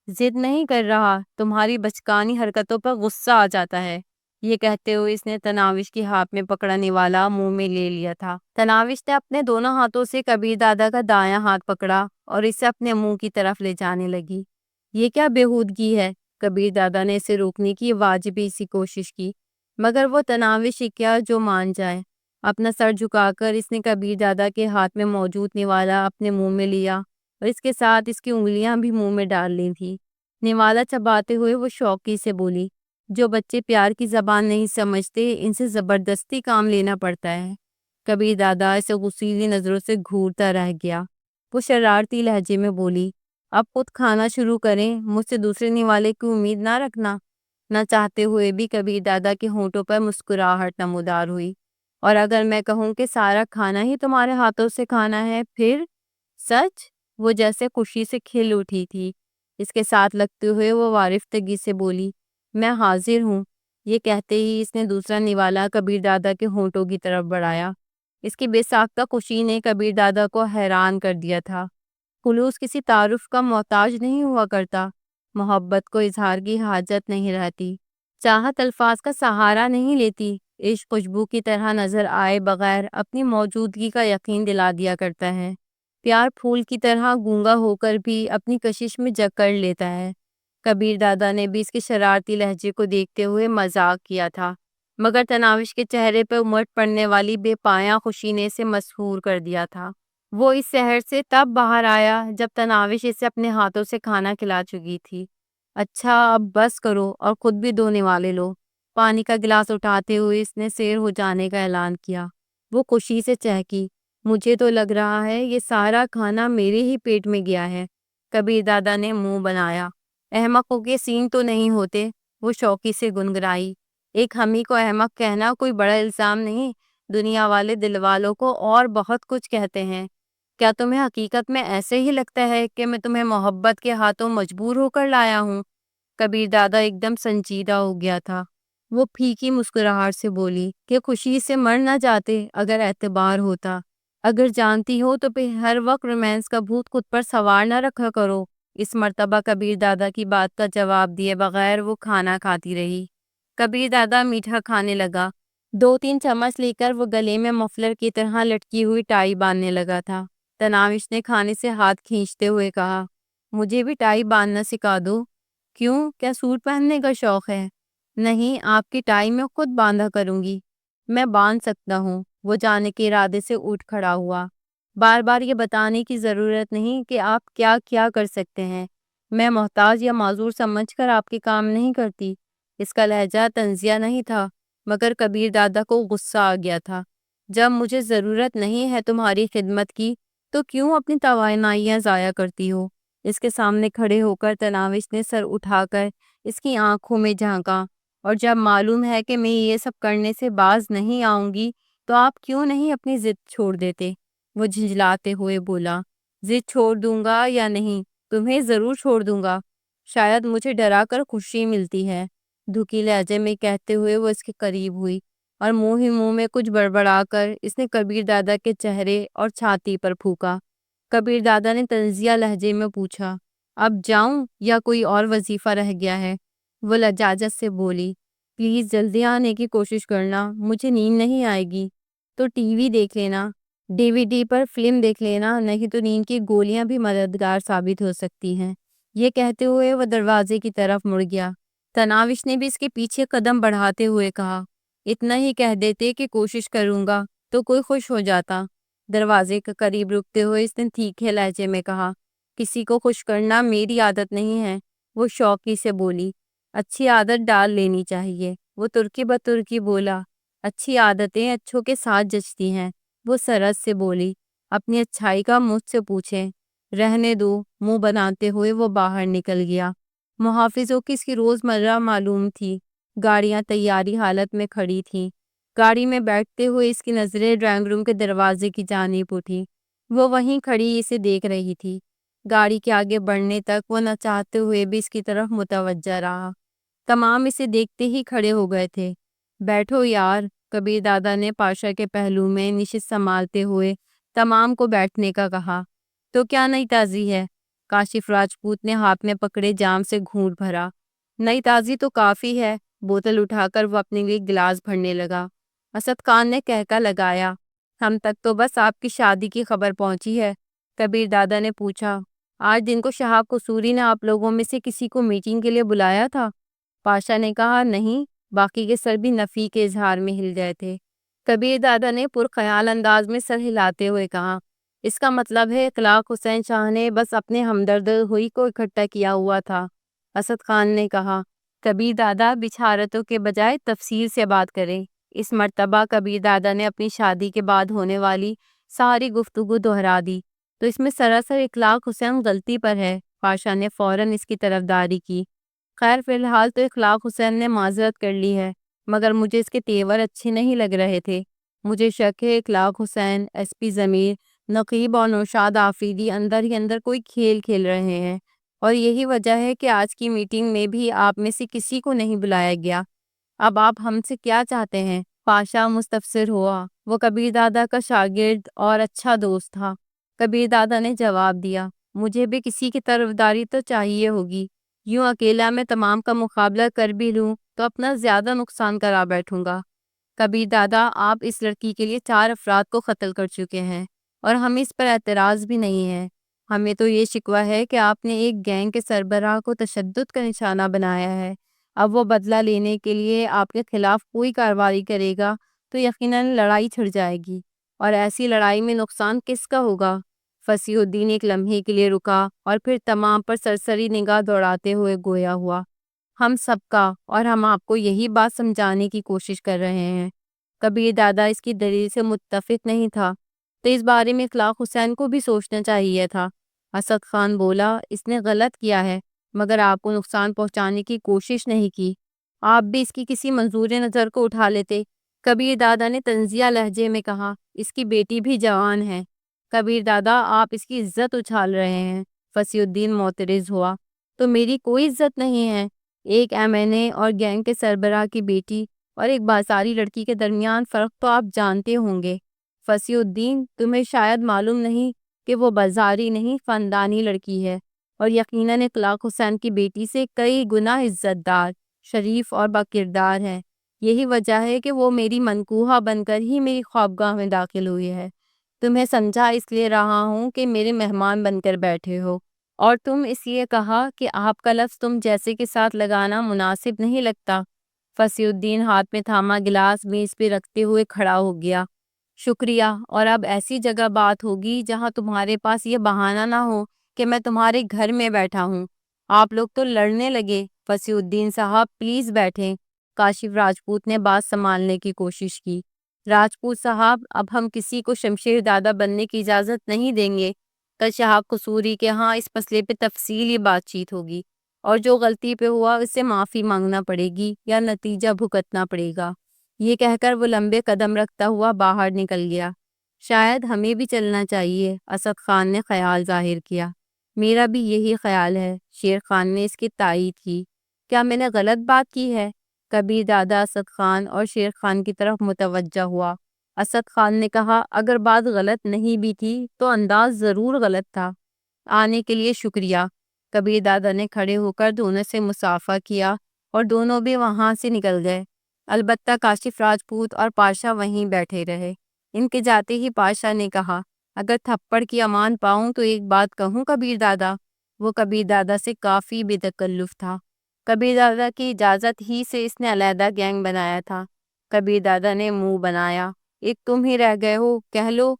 ضد نہیں کر رہا، تمہاری بچکانی حرکتوں پر غصہ آ جاتا ہے۔ یہ کہتے ہوئے اس نے تناوش کی ہاتھ میں پکڑا نوالا منہ میں لے لیا تھا۔ تناوش نے اپنے دونوں ہاتھوں سے کبیر دادا کا دایاں ہاتھ پکڑا اور اسے اپنے منہ کی طرف لے جانے لگی۔ یہ کیا بےہودگی ہے؟ کبیر دادا نے اسے روکنے کی واجبی سی کوشش کی، مگر وہ تناوش کیا جو مان جائے۔ اپنا سر جھکا کر اس نے کبیر دادا کے ہاتھ میں موجود نوالا اپنے منہ میں لیا اور اس کے ساتھ اس کی انگلیاں بھی منہ میں ڈال لی تھی۔ نوالا چباتے ہوئے وہ شوقی سے بولی، جو بچے پیار کی زبان نہیں سمجھتے ان سے زبردستی کام لینا پڑتا ہے۔ کبیر دادا اسے غصیلی نظروں سے گھورتا رہ گیا۔ وہ شرارتی لہجے میں بولی، اب خود کھانا شروع کریں، مجھ سے دوسرے نوالے کی امید نہ رکھنا۔ نہ چاہتے ہوئے بھی کبیر دادا کے ہونٹوں پر مسکراہٹ نمودار ہوئی۔ اور اگر میں کہوں کہ سارا کھانا ہی تمہارے ہاتھوں سے کھانا ہے پھر؟ سچ؟ وہ جیسے خوشی سے کھل اٹھی تھی۔ اس کے ساتھ لگتے ہوئے وہ وارفتگی سے بولی، میں حاضر ہوں۔ یہ کہتے ہی اس نے دوسرا نوالا کبیر دادا کے ہونٹوں کی طرف بڑھایا۔ اس کی بے ساختہ خوشی نے کبیر دادا کو حیران کر دیا تھا۔ خلوص کسی تعارف کا محتاج نہیں ہوا کرتا۔ محبت کو اظہار کی حاجت نہیں رہتی۔ چاہت الفاظ کا سہارا نہیں لیتی۔ عشق خوشبو کی طرح نظر آئے بغیر اپنی موجودگی کا یقین دلا دیا کرتا ہے۔ پیار پھول کی طرح گونگا ہو کر بھی اپنی کشش میں جکڑ لیتا ہے۔ کبیر دادا نے بھی اس کے شرارتی لہجے کو دیکھتے ہوئے مذاق کیا تھا، مگر تناوش کے چہرے پہ امٹ پڑنے والی بے پایاں خوشی نے اسے مسحور کر دیا تھا۔ وہ اس شہر سے تب باہر آیا جب تناوش اسے اپنے ہاتھوں سے کھانا کھلا چکی تھی۔ اچھا اب بس کرو اور خود بھی 2 نوالے لو۔ پانی کا گلاس اٹھاتے ہوئے اس نے سیر ہو جانے کا اعلان کیا۔ وہ خوشی سے چہکی، مجھے تو لگ رہا ہے یہ سارا کھانا میرے ہی پیٹ میں گیا ہے۔ کبیر دادا نے منہ بنایا، احمقوں کے سین تو نہیں ہوتے، وہ شوقی سے گنگنائی۔ ایک ہمیں کو احمق کہنا کوئی بڑا الزام نہیں، دنیا والے دل والوں کو اور بہت کچھ کہتے ہیں۔ کیا تمہیں حقیقت میں ایسے ہی لگتا ہے کہ میں تمہیں محبت کے ہاتھوں مجبور ہو کر لایا ہوں؟ کبیر دادا ایک دم سنجیدہ ہو گیا تھا۔ وہ پھیکی مسکراہٹ سے بولی کہ خوشی سے مر نہ جاتے اگر اعتبار ہوتا۔ اگر جانتی ہو تو پھر ہر وقت رومانس کا بھوت خود پر سوار نہ رکھا کرو۔ اس مرتبہ کبیر دادا کی بات کا جواب دیے بغیر وہ کھانا کھاتی رہی۔ کبیر دادا میٹھا کھانے لگا۔ 2-3 چمچ لے کر وہ گلے میں مفلر کی طرح لٹکی ہوئی ٹائی باندھنے لگا تھا۔ تناوش نے کھانے سے ہاتھ کھینچتے ہوئے کہا، مجھے بھی ٹائی باندھنا سکھا دو۔ کیوں، کیا سوٹ پہننے کا شوق ہے؟ نہیں، آپ کی ٹائی میں خود باندھا کروں گی۔ میں باندھ سکتا ہوں۔ وہ جانے کے ارادے سے اٹھ کھڑا ہوا۔ بار بار یہ بتانے کی ضرورت نہیں کہ آپ کیا کیا کر سکتے ہیں۔ میں محتاج یا معذور سمجھ کر آپ کے کام نہیں کرتی۔ اس کا لہجہ طنزیہ نہیں تھا، مگر کبیر دادا کو غصہ آ گیا تھا۔ جب مجھے ضرورت نہیں ہے تمہاری خدمت کی تو کیوں اپنی توانائیاں ضائع کرتی ہو؟ اس کے سامنے کھڑے ہو کر تناوش نے سر اٹھا کر اس کی آنکھوں میں جھانکا۔ اور جب معلوم ہے کہ میں یہ سب کرنے سے باز نہیں آؤں گی تو آپ کیوں نہیں اپنی ضد چھوڑ دیتے؟ وہ جھنجھلاتے ہوئے بولا، ضد چھوڑ دوں گا یا نہیں؟ تمہیں ضرور چھوڑ دوں گا۔ شاید مجھے ڈرا کر خوشی ملتی ہے، دھکی لہجے میں کہتے ہوئے وہ اس کے قریب ہوئی اور منہ ہی منہ میں کچھ بڑبڑا کر اس نے کبیر دادا کے چہرے اور چھاتی پر پھونکا۔ کبیر دادا نے طنزیہ لہجے میں پوچھا، اب جاؤں یا کوئی اور وظیفہ رہ گیا ہے؟ وہ لجاجت سے بولی، پلیز جلدی آنے کی کوشش کرنا، مجھے نیند نہیں آئے گی۔ تو ٹی وی دیکھ لینا، ڈی وی ڈی پر فلم دیکھ لینا، نہیں تو نیند کی گولیاں بھی مددگار ثابت ہو سکتی ہیں۔ یہ کہتے ہوئے وہ دروازے کی طرف مڑ گیا۔ تناوش نے بھی اس کے پیچھے قدم بڑھاتے ہوئے کہا، اتنا ہی کہہ دیتے کہ کوشش کروں گا تو کوئی خوش ہو جاتا۔ دروازے کے قریب رکتے ہوئے اس نے تیکھے لہجے میں کہا، کسی کو خوش کرنا میری عادت نہیں ہے۔ وہ شوقی سے بولی، اچھی عادت ڈال لینی چاہیے۔ وہ ترکی بترکی بولا، اچھی عادتیں اچھوں کے ساتھ جچتی ہیں۔ وہ سرد سے بولی، اپنی اچھائی کا مجھ سے پوچھیں۔ رہنے دو، منہ بناتے ہوئے وہ باہر نکل گیا۔ محافظوں کی اس کی روزمرہ معلوم تھی۔ گاڑیاں تیاری حالت میں کھڑی تھیں۔ گاڑی میں بیٹھتے ہوئے اس کی نظریں ڈرائنگ روم کے دروازے کی جانب اٹھی۔ وہ وہیں کھڑی اسے دیکھ رہی تھی۔ گاڑی کے آگے بڑھنے تک وہ نہ چاہتے ہوئے بھی اس کی طرف متوجہ رہا۔ تمام اسے دیکھتے ہی کھڑے ہو گئے تھے۔ بیٹھو یار، کبیر دادا نے پاشا کے پہلو میں نشست سنبھالتے ہوئے تمام کو بیٹھنے کا کہا۔ تو کیا نئی تازی ہے؟ کاشف راجپوت نے ہاتھ میں پکڑے جام سے گھونٹ بھرا۔ نئی تازی تو کافی ہے۔ بوتل اٹھا کر وہ اپنے لیے گلاس بھرنے لگا۔ اسد خان نے کہکا لگایا، ہم تک تو بس آپ کی شادی کی خبر پہنچی ہے۔ کبیر دادا نے پوچھا، آج دن کو شہاب قصوری نے آپ لوگوں میں سے کسی کو میٹنگ کے لیے بلایا تھا؟ پاشا نے کہا، نہیں۔ باقی کے سر بھی نفی کے اظہار میں ہل گئے تھے۔ کبیر دادا نے پرخیال انداز میں سر ہلاتے ہوئے کہا، اس کا مطلب ہے اخلاق حسین شاہ نے بس اپنے ہمدرد ہوئی کو اکٹھا کیا ہوا تھا۔ اسد خان نے کہا، کبیر دادا بچھارتوں کے بجائے تفصیل سے بات کریں۔ اس مرتبہ کبیر دادا نے اپنی شادی کے بعد ہونے والی ساری گفتگو دہرا دی۔ تو اس میں سراسر اخلاق حسین غلطی پر ہے۔ پاشا نے فوراً اس کی طرفداری کی۔ خیر فی الحال تو اخلاق حسین نے معذرت کر لی ہے، مگر مجھے اس کے تیور اچھے نہیں لگ رہے تھے۔ مجھے شک ہے اخلاق حسین، ایس پی ضمیر، نقیب اور نوشاد آفریدی اندر ہی اندر کوئی کھیل کھیل رہے ہیں، اور یہی وجہ ہے کہ آج کی میٹنگ میں بھی آپ میں سے کسی کو نہیں بلایا گیا۔ اب آپ ہم سے کیا چاہتے ہیں؟ پاشا مستفسر ہوا۔ وہ کبیر دادا کا شاگرد اور اچھا دوست تھا۔ کبیر دادا نے جواب دیا، مجھے بھی کسی کی طرفداری تو چاہیے ہوگی۔ یوں اکیلا میں تمام کا مقابلہ کر بھی لوں تو اپنا زیادہ نقصان کرا بیٹھوں گا۔ کبیر دادا، آپ اس لڑکی کے لیے 4 افراد کو قتل کر چکے ہیں اور ہمیں اس پر اعتراض بھی نہیں ہے۔ ہمیں تو یہ شکوہ ہے کہ آپ نے ایک گینگ کے سربراہ کو تشدد کا نشانہ بنایا ہے۔ اب وہ بدلہ لینے کے لیے آپ کے خلاف کوئی کارروائی کرے گا تو یقیناً لڑائی چھڑ جائے گی، اور ایسی لڑائی میں نقصان کس کا ہوگا؟ فصیح الدین ایک لمحے کے لیے رکا اور پھر تمام پر سرسری نگاہ دوڑاتے ہوئے گویا ہوا، ہم سب کا، اور ہم آپ کو یہی بات سمجھانے کی کوشش کر رہے ہیں۔ کبیر دادا اس کی دلیل سے متفق نہیں تھا، تو اس بارے میں اخلاق حسین کو بھی سوچنا چاہیے تھا۔ اسد خان بولا، اس نے غلط کیا ہے، مگر آپ کو نقصان پہنچانے کی کوشش نہیں کی۔ آپ بھی اس کی کسی منظور نظر کو اٹھا لیتے۔ کبیر دادا نے طنزیہ لہجے میں کہا، اس کی بیٹی بھی جوان ہے۔ کبیر دادا، آپ اس کی عزت اچھال رہے ہیں۔ فصیح الدین معترض ہوا، تو میری کوئی عزت نہیں ہے؟ ایک MNA اور گینگ کے سربراہ کی بیٹی اور ایک بازاری لڑکی کے درمیان فرق تو آپ جانتے ہوں گے۔ فصیح الدین، تمہیں شاید معلوم نہیں کہ وہ بازاری نہیں، خاندانی لڑکی ہے، اور یقیناً اخلاق حسین کی بیٹی سے کئی گنا عزت دار، شریف اور باکردار ہے۔ یہی وجہ ہے کہ وہ میری منکوہہ بن کر ہی میری خوابگاہ میں داخل ہوئی ہے۔ تمہیں سمجھا اس لیے رہا ہوں کہ میرے مہمان بن کر بیٹھے ہو، اور تم اس لیے کہا کہ آپ کا لفظ تم جیسے کے ساتھ لگانا مناسب نہیں لگتا۔ فصیح الدین ہاتھ میں تھاما گلاس میز پہ رکھتے ہوئے کھڑا ہو گیا۔ شکریہ، اور اب ایسی جگہ بات ہوگی جہاں تمہارے پاس یہ بہانہ نہ ہو کہ میں تمہارے گھر میں بیٹھا ہوں۔ آپ لوگ تو لڑنے لگے۔ فصیح الدین صاحب پلیز بیٹھیں۔ کاشف راجپوت نے بات سنبھالنے کی کوشش کی۔ راجپوت صاحب، اب ہم کسی کو شمشیر دادا بننے کی اجازت نہیں دیں گے۔ کل شہاب قصوری کے ہاں اس مسئلے پہ تفصیلی بات چیت ہوگی، اور جو غلطی پہ ہوا اس سے معافی مانگنا پڑے گی یا نتیجہ بھگتنا پڑے گا۔ یہ کہہ کر وہ لمبے قدم رکھتا ہوا باہر نکل گیا۔ شاید ہمیں بھی چلنا چاہیے، اسد خان نے خیال ظاہر کیا۔ میرا بھی یہی خیال ہے، شیر خان نے اس کی تائید کی۔ کیا میں نے غلط بات کی ہے؟ کبیر دادا اسد خان اور شیر خان کی طرف متوجہ ہوا۔ اسد خان نے کہا، اگر بات غلط نہیں بھی تھی تو انداز ضرور غلط تھا۔ آنے کے لیے شکریہ۔ کبیر دادا نے کھڑے ہو کر دونوں سے مصافحہ کیا اور دونوں بھی وہاں سے نکل گئے۔ البتہ کاشف راجپوت اور پاشا وہیں بیٹھے رہے۔ ان کے جاتے ہی پاشا نے کہا، اگر تھپڑ کی امان پاؤں تو ایک بات کہوں کبیر دادا؟ وہ کبیر دادا سے کافی بے تکلف تھا۔ کبیر دادا کی اجازت ہی سے اس نے علیحدہ گینگ بنایا تھا۔ کبیر دادا نے منہ بنایا، ایک تم ہی رہ گئے ہو، کہہ لو۔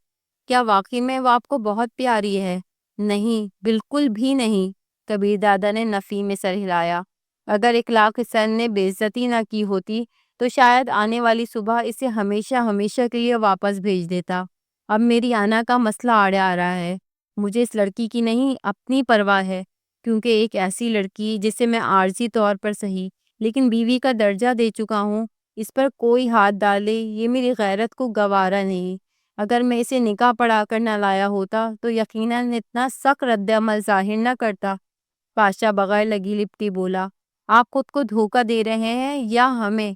کیا واقعی میں وہ آپ کو بہت پیاری ہے؟ نہیں، بالکل بھی نہیں۔ کبیر دادا نے نفی میں سر ہلایا۔ اگر اخلاق حسین نے بے عزتی نہ کی ہوتی تو شاید آنے والی صبح اسے ہمیشہ ہمیشہ کے لیے واپس بھیج دیتا۔ اب میری آنا کا مسئلہ آڑے آ رہا ہے۔ مجھے اس لڑکی کی نہیں، اپنی پرواہ ہے، کیونکہ ایک ایسی لڑکی جسے میں عارضی طور پر صحیح لیکن بیوی کا درجہ دے چکا ہوں، اس پر کوئی ہاتھ ڈالے یہ میری غیرت کو گوارا نہیں۔ اگر میں اسے نکاح پڑھا کر نہ لایا ہوتا تو یقیناً اتنا سخت رد عمل ظاہر نہ کرتا۔ پاشا بغیر لگی لپٹی بولا، آپ خود کو دھوکہ دے رہے ہیں یا ہمیں؟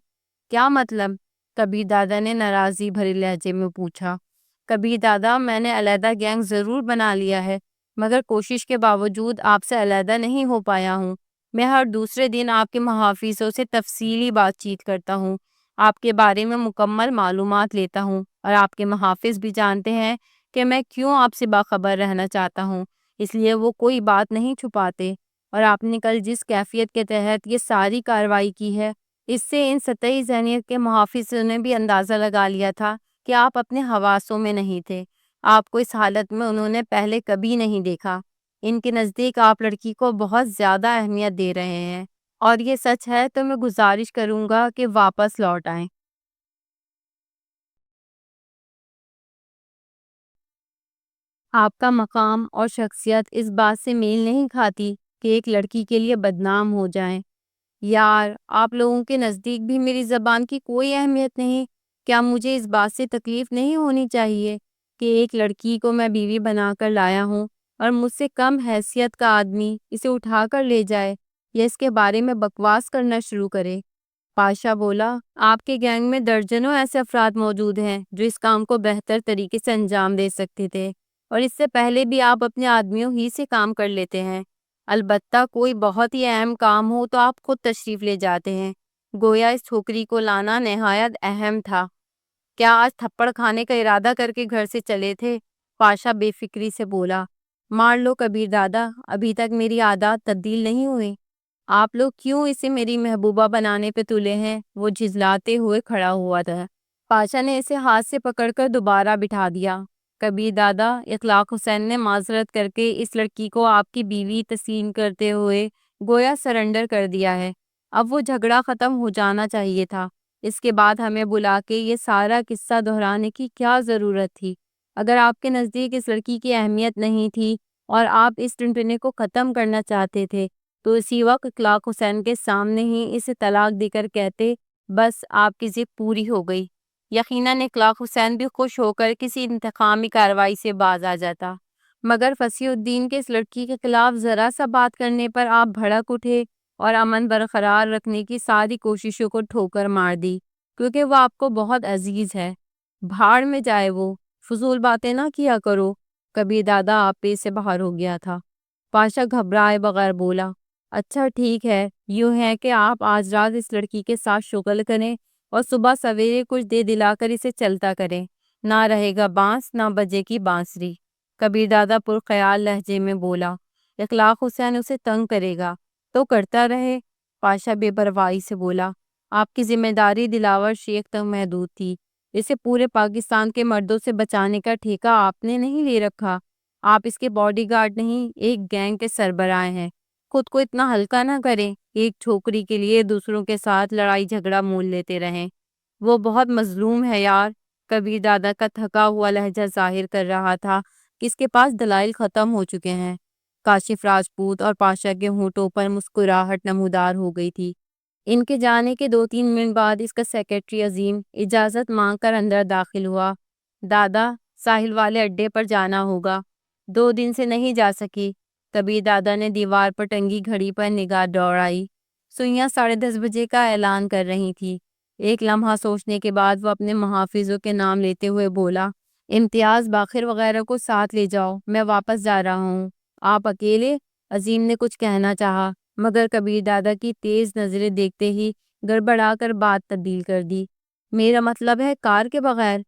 کیا مطلب؟ کبیر دادا نے ناراضی بھرے لہجے میں پوچھا۔ کبیر دادا، میں نے علیحدہ گینگ ضرور بنا لیا ہے، مگر کوشش کے باوجود آپ سے علیحدہ نہیں ہو پایا ہوں۔ میں ہر دوسرے دن آپ کے محافظوں سے تفصیلی بات چیت کرتا ہوں، آپ کے بارے میں مکمل معلومات لیتا ہوں، اور آپ کے محافظ بھی جانتے ہیں کہ میں کیوں آپ سے باخبر رہنا چاہتا ہوں، اس لیے وہ کوئی بات نہیں چھپاتے۔ اور آپ نے کل جس کیفیت کے تحت یہ ساری کارروائی کی ہے، اس سے ان سطحی ذہنیت کے محافظوں نے بھی اندازہ لگا لیا تھا کہ آپ اپنے حواسوں میں نہیں تھے۔ آپ کو اس حالت میں انہوں نے پہلے کبھی نہیں دیکھا۔ ان کے نزدیک آپ لڑکی کو بہت زیادہ اہمیت دے رہے ہیں، اور یہ سچ ہے تو میں گزارش کروں گا کہ واپس لوٹ آئیں۔ آپ کا مقام اور شخصیت اس بات سے میل نہیں کھاتی کہ ایک لڑکی کے لیے بدنام ہو جائیں۔ یار، آپ لوگوں کے نزدیک بھی میری زبان کی کوئی اہمیت نہیں؟ کیا مجھے اس بات سے تکلیف نہیں ہونی چاہیے کہ ایک لڑکی کو میں بیوی بنا کر لایا ہوں اور مجھ سے کم حیثیت کا آدمی اسے اٹھا کر لے جائے یا اس کے بارے میں بکواس کرنا شروع کرے؟ پاشا بولا، آپ کے گینگ میں درجنوں ایسے افراد موجود ہیں جو اس کام کو بہتر طریقے سے انجام دے سکتے تھے، اور اس سے پہلے بھی آپ اپنے آدمیوں ہی سے کام کر لیتے ہیں۔ البتہ کوئی بہت ہی اہم کام ہو تو آپ خود تشریف لے جاتے ہیں، گویا اس چھوکری کو لانا نہایت اہم تھا۔ کیا آج تھپڑ کھانے کا ارادہ کر کے گھر سے چلے تھے؟ پاشا بے فکری سے بولا۔ مار لو کبیر دادا، ابھی تک میری عادات تبدیل نہیں ہوئی۔ آپ لوگ کیوں اسے میری محبوبہ بنانے پہ تلے ہیں؟ وہ جھجلاتے ہوئے کھڑا ہوا تھا۔ پاشا نے اسے ہاتھ سے پکڑ کر دوبارہ بٹھا دیا۔ کبیر دادا، اخلاق حسین نے معذرت کر کے اس لڑکی کو آپ کی بیوی تسلیم کرتے ہوئے گویا سرنڈر کر دیا ہے۔ اب وہ جھگڑا ختم ہو جانا چاہیے تھا۔ اس کے بعد ہمیں بلا کے یہ سارا قصہ دہرانے کی کیا ضرورت تھی؟ اگر آپ کے نزدیک اس لڑکی کی اہمیت نہیں تھی اور آپ اس ٹنٹنے کو ختم کرنا چاہتے تھے تو اسی وقت اخلاق حسین کے سامنے ہی اسے طلاق دے کر کہتے بس آپ کی ضد پوری ہو گئی۔ یقیناً اخلاق حسین بھی خوش ہو کر کسی انتقامی کارروائی سے باز آ جاتا، مگر فصیح الدین کے اس لڑکی کے خلاف ذرا سا بات کرنے پر آپ بھڑک اٹھے اور امن برقرار رکھنے کی ساری کوششوں کو ٹھوکر مار دی، کیونکہ وہ آپ کو بہت عزیز ہے۔ بھاڑ میں جائے وہ، فضول باتیں نہ کیا کرو۔ کبیر دادا آپ پہ سے باہر ہو گیا تھا۔ پاشا گھبرائے بغیر بولا، اچھا ٹھیک ہے، یوں ہے کہ آپ آج رات اس لڑکی کے ساتھ شغل کریں اور صبح سویرے کچھ دے دلا کر اسے چلتا کریں، نہ رہے گا بانس نہ بجے کی بانسری۔ کبیر دادا پرخیال لہجے میں بولا، اخلاق حسین اسے تنگ کرے گا تو کرتا رہے۔ پاشا بے پرواہی سے بولا، آپ کی ذمہ داری دلاور شیخ تک محدود تھی، اسے پورے پاکستان کے مردوں سے بچانے کا ٹھیکہ آپ نے نہیں لے رکھا۔ آپ اس کے باڈی گارڈ نہیں، ایک گینگ کے سربراہ ہیں۔ خود کو اتنا ہلکا نہ کریں، ایک چھوکری کے لیے دوسروں کے ساتھ لڑائی جھگڑا مول لیتے رہیں۔ وہ بہت مظلوم ہے یار۔ کبیر دادا کا تھکا ہوا لہجہ ظاہر کر رہا تھا کہ اس کے پاس دلائل ختم ہو چکے ہیں۔ کاشف راجپوت اور پاشا کے ہونٹوں پر مسکراہٹ نمودار ہو گئی تھی۔ ان کے جانے کے 2-3 منٹ بعد اس کا سیکرٹری عظیم اجازت مانگ کر اندر داخل ہوا۔ دادا، ساحل والے اڈے پر جانا ہوگا، 2 دن سے نہیں جا سکی۔ کبیر دادا نے دیوار پر ٹنگی گھڑی پر نگاہ دوڑائی۔ سوئیاں 10:30 بجے کا اعلان کر رہی تھی۔ ایک لمحہ سوچنے کے بعد وہ اپنے محافظوں کے نام لیتے ہوئے بولا، امتیاز، باقر وغیرہ کو ساتھ لے جاؤ، میں واپس جا رہا ہوں۔ آپ اکیلے؟ عظیم نے کچھ کہنا چاہا، مگر کبیر دادا کی تیز نظریں دیکھتے ہی گڑبڑا کر بات تبدیل کر دی۔ میرا مطلب ہے کار کے بغیر؟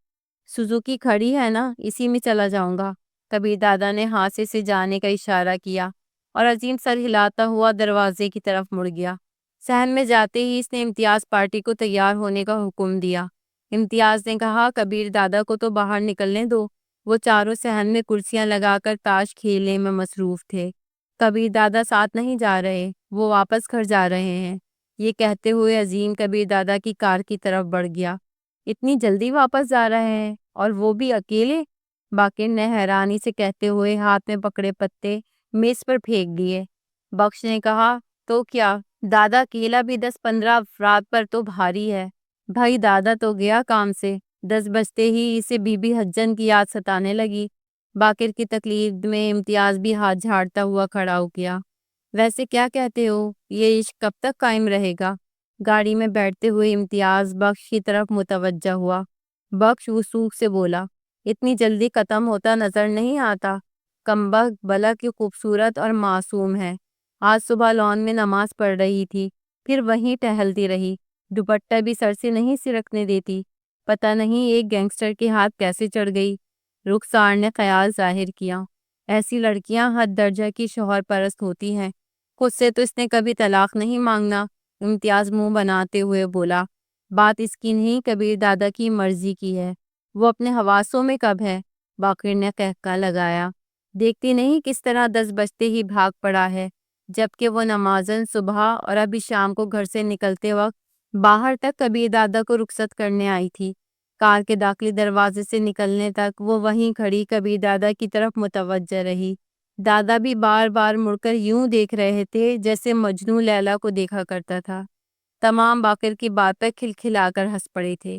سوزوکی کھڑی ہے نا، اسی میں چلا جاؤں گا۔ کبیر دادا نے ہاتھ سے جانے کا اشارہ کیا اور عظیم سر ہلاتا ہوا دروازے کی طرف مڑ گیا۔ صحن میں جاتے ہی اس نے امتیاز پارٹی کو تیار ہونے کا حکم دیا۔ امتیاز نے کہا، کبیر دادا کو تو باہر نکلنے دو، وہ چاروں صحن میں کرسیاں لگا کر تاش کھیلنے میں مصروف تھے۔ کبیر دادا ساتھ نہیں جا رہے، وہ واپس گھر جا رہے ہیں۔ یہ کہتے ہوئے عظیم کبیر دادا کی کار کی طرف بڑھ گیا۔ اتنی جلدی واپس جا رہے ہیں، اور وہ بھی اکیلے؟ باقر نے حیرانی سے کہتے ہوئے ہاتھ میں پکڑے پتے میز پر پھینک دیے۔ بخش نے کہا، تو کیا، دادا اکیلا بھی 10-15 افراد پر تو بھاری ہے۔ بھائی دادا تو گیا کام سے۔ 10 بجتے ہی اسے بی بی حجن کی یاد ستانے لگی۔ باقر کی تکلیف میں امتیاز بھی ہاتھ جھاڑتا ہوا کھڑا ہو گیا۔ ویسے کیا کہتے ہو، یہ عشق کب تک قائم رہے گا؟ گاڑی میں بیٹھتے ہوئے امتیاز بخش کی طرف متوجہ ہوا۔ بخش وثوق سے بولا، اتنی جلدی ختم ہوتا نظر نہیں آتا۔ کمبخت بلا کی خوبصورت اور معصوم ہے۔ آج صبح لان میں نماز پڑھ رہی تھی، پھر وہیں ٹہلتی رہی، دوپٹہ بھی سر سے نہیں سرکنے دیتی۔ پتہ نہیں ایک گینگسٹر کے ہاتھ کیسے چڑھ گئی۔ رخسار نے خیال ظاہر کیا، ایسی لڑکیاں حد درجہ کی شوہر پرست ہوتی ہیں۔ خود سے تو اس نے کبھی طلاق نہیں مانگنا۔ امتیاز منہ بناتے ہوئے بولا، بات اس کی نہیں، کبیر دادا کی مرضی کی ہے۔ وہ اپنے حواسوں میں کب ہے؟ باقر نے قہقہ لگایا، دیکھتی نہیں کس طرح 10 بجتے ہی بھاگ پڑا ہے، جبکہ وہ نمازاً صبح اور ابھی شام کو گھر سے نکلتے وقت باہر تک کبیر دادا کو رخصت کرنے آئی تھی۔ کار کے داخلی دروازے سے نکلنے تک وہ وہیں کھڑی کبیر دادا کی طرف متوجہ رہی۔ دادا بھی بار بار مڑ کر یوں دیکھ رہے تھے جیسے مجنوں لیلا کو دیکھا کرتا تھا۔ تمام باقر کی بات پر کھلکھلا کر ہنس پڑے تھے۔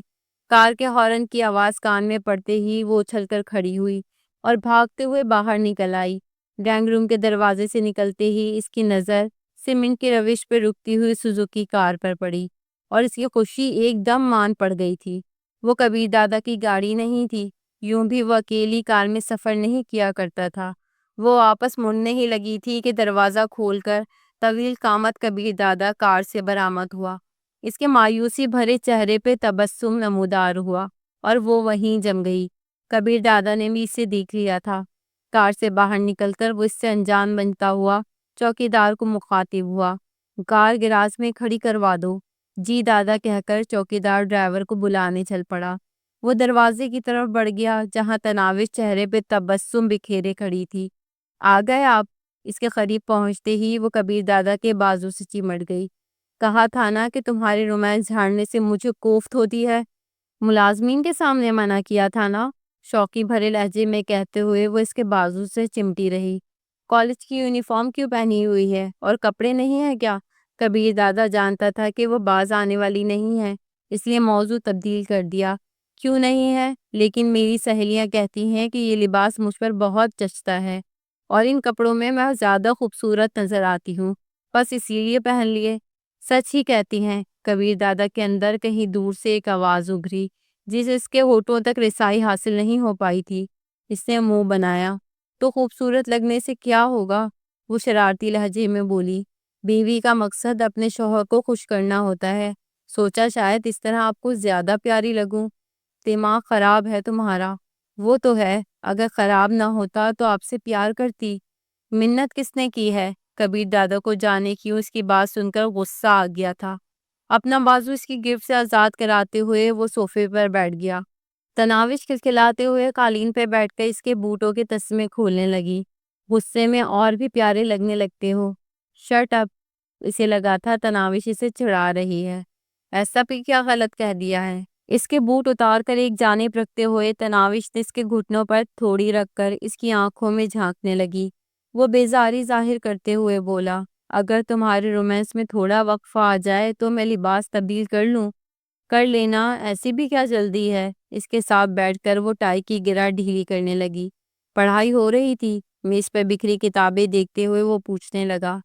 کار کے ہارن کی آواز کان میں پڑتے ہی وہ اچھل کر کھڑی ہوئی اور بھاگتے ہوئے باہر نکل آئی۔ ڈرائنگ روم کے دروازے سے نکلتے ہی اس کی نظر سیمنٹ کی روش پہ رکتی ہوئی سوزوکی کار پر پڑی اور اس کی خوشی ایک دم مان پڑ گئی تھی۔ وہ کبیر دادا کی گاڑی نہیں تھی، یوں بھی وہ اکیلی کار میں سفر نہیں کیا کرتا تھا۔ وہ واپس مڑنے ہی لگی تھی کہ دروازہ کھول کر طویل قامت کبیر دادا کار سے برآمد ہوا۔ اس کے مایوسی بھرے چہرے پہ تبسم نمودار ہوا اور وہ وہیں جم گئی۔ کبیر دادا نے بھی اسے دیکھ لیا تھا۔ کار سے باہر نکل کر وہ اس سے انجان بنتا ہوا چوکیدار کو مخاطب ہوا، کار گراج میں کھڑی کروا دو۔ جی دادا کہہ کر چوکیدار ڈرائیور کو بلانے چل پڑا۔ وہ دروازے کی طرف بڑھ گیا جہاں تناوش چہرے پہ تبسم بکھیرے کھڑی تھی۔ آ گئے آپ؟ اس کے قریب پہنچتے ہی وہ کبیر دادا کے بازو سے چمٹ گئی۔ کہا تھا نا کہ تمہارے رومانس جھاڑنے سے مجھے کوفت ہوتی ہے۔ ملازمین کے سامنے منع کیا تھا نا، شوقی بھرے لہجے میں کہتے ہوئے وہ اس کے بازو سے چمٹی رہی۔ کالج کی یونیفارم کیوں پہنی ہوئی ہے اور کپڑے نہیں ہیں کیا؟ کبیر دادا جانتا تھا کہ وہ باز آنے والی نہیں ہے، اس لیے موضوع تبدیل کر دیا۔ کیوں نہیں ہے؟ لیکن میری سہیلیاں کہتی ہیں کہ یہ لباس مجھ پر بہت جچتا ہے اور ان کپڑوں میں زیادہ خوبصورت نظر آتی ہوں، بس اس لیے پہن لیے۔ سچ ہی کہتی ہیں۔ کبیر دادا کے اندر کہیں دور سے ایک آواز ابھری جس اس کے ہونٹوں تک رسائی حاصل نہیں ہو پائی تھی۔ اس نے منہ بنایا، تو خوبصورت لگنے سے کیا ہوگا؟ وہ شرارتی لہجے میں بولی۔ بیوی کا مقصد اپنے شوہر کو خوش کرنا ہوتا ہے، سوچا شاید اس طرح آپ کو زیادہ پیاری لگوں۔ دماغ خراب ہے تمہارا۔ وہ تو ہے، اگر خراب نہ ہوتا تو آپ سے پیار کرتی۔ منت کس نے کی ہے؟ کبیر دادا کو جانے کیوں اس کی بات سن کر غصہ آ گیا تھا۔ اپنا بازو اس کی گرفت سے آزاد کراتے ہوئے وہ صوفے پر بیٹھ گیا۔ تناوش کھلکھلاتے ہوئے قالین پہ بیٹھ کر اس کے بوٹوں کے تسمے کھولنے لگی۔ غصے میں اور بھی پیارے لگنے لگتے ہو۔ Shut up! اسے لگا تھا تناوش اسے چڑھا رہی ہے۔ ایسا بھی کیا غلط کہہ دیا ہے؟ اس کے بوٹ اتار کر ایک جانب رکھتے ہوئے تناوش نے اس کے گھٹنوں پر تھوڑی رکھ کر اس کی آنکھوں میں جھانکنے لگی۔ وہ بیزاری ظاہر کرتے ہوئے بولا، اگر تمہارے رومانس میں تھوڑا وقفہ آ جائے تو میں لباس تبدیل کر لوں۔ کر لینا، ایسی بھی کیا جلدی ہے؟ اس کے ساتھ بیٹھ کر وہ ٹائی کی گرہ ڈھیلی کرنے لگی۔ پڑھائی ہو رہی تھی؟ میز پہ بکھری کتابیں دیکھتے ہوئے وہ پوچھنے لگا۔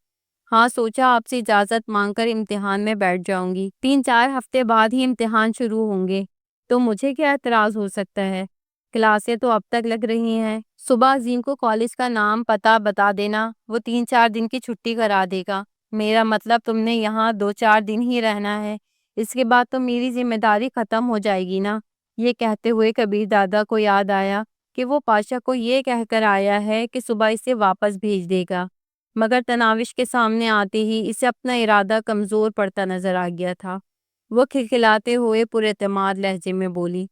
ہاں، سوچا آپ سے اجازت مانگ کر امتحان میں بیٹھ جاؤں گی۔ 3-4 ہفتے بعد ہی امتحان شروع ہوں گے، تو مجھے کیا اعتراض ہو سکتا ہے؟ کلاسیں تو اب تک لگ رہی ہیں۔ صبح عظیم کو کالج کا نام پتہ بتا دینا، وہ 3-4 دن کی چھٹی کرا دے گا۔ میرا مطلب تم نے یہاں 2-4 دن ہی رہنا ہے، اس کے بعد تو میری ذمہ داری ختم ہو جائے گی نا۔ یہ کہتے ہوئے کبیر دادا کو یاد آیا کہ وہ پاشا کو یہ کہہ کر آیا ہے کہ صبح اسے واپس بھیج دے گا، مگر تناوش کے سامنے آتے ہی اسے اپنا ارادہ کمزور پڑتا نظر آ گیا تھا۔ وہ کھلکھلاتے ہوئے پر اعتماد لہجے میں بولی،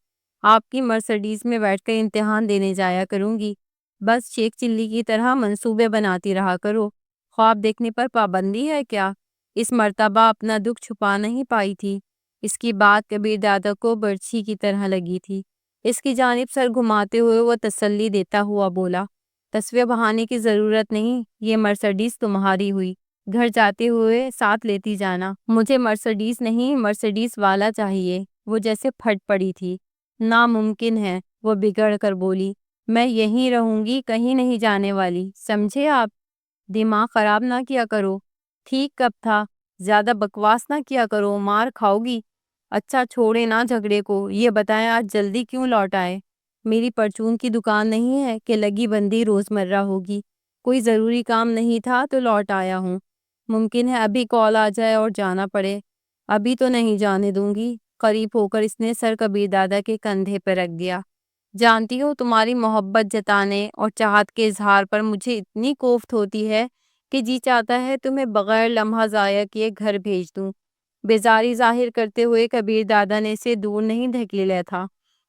آپ کی مرسڈیز میں بیٹھ کر امتحان دینے جایا کروں گی، بس شیخ چلی کی طرح منصوبے بناتی رہا کرو۔ خواب دیکھنے پر پابندی ہے کیا؟ اس مرتبہ اپنا دکھ چھپا نہیں پائی تھی۔ اس کی بات کبیر دادا کو برچھی کی طرح لگی تھی۔ اس کی جانب سر گھماتے ہوئے وہ تسلی دیتا ہوا بولا، تسویہ بہانے کی ضرورت نہیں، یہ مرسڈیز تمہاری ہوئی، گھر جاتے ہوئے ساتھ لیتی جانا۔ مجھے مرسڈیز نہیں، مرسڈیز والا چاہیے۔ وہ جیسے پھٹ پڑی تھی۔ ناممکن ہے، وہ بگڑ کر بولی، میں یہیں رہوں گی، کہیں نہیں جانے والی، سمجھے آپ؟ دماغ خراب نہ کیا کرو۔ ٹھیک کب تھا؟ زیادہ بکواس نہ کیا کرو، مار کھاؤ گی۔ اچھا چھوڑے نا جھگڑے کو، یہ بتائیں آج جلدی کیوں لوٹ آئے؟ میری پرچون کی دکان نہیں ہے کہ لگی بندی روزمرہ ہوگی، کوئی ضروری کام نہیں تھا تو لوٹ آیا ہوں۔ ممکن ہے ابھی کال آ جائے اور جانا پڑے۔ ابھی تو نہیں جانے دوں گی۔ قریب ہو کر اس نے سر کبیر دادا کے کندھے پہ رکھ دیا۔ جانتی ہو تمہاری محبت جتانے اور چاہت کے اظہار پر مجھے اتنی کوفت ہوتی ہے کہ جی چاہتا ہے تمہیں بغیر لمحہ ضائع کیے گھر بھیج دوں۔ بیزاری ظاہر کرتے ہوئے کبیر دادا نے اسے دور نہیں دھکیلا تھا۔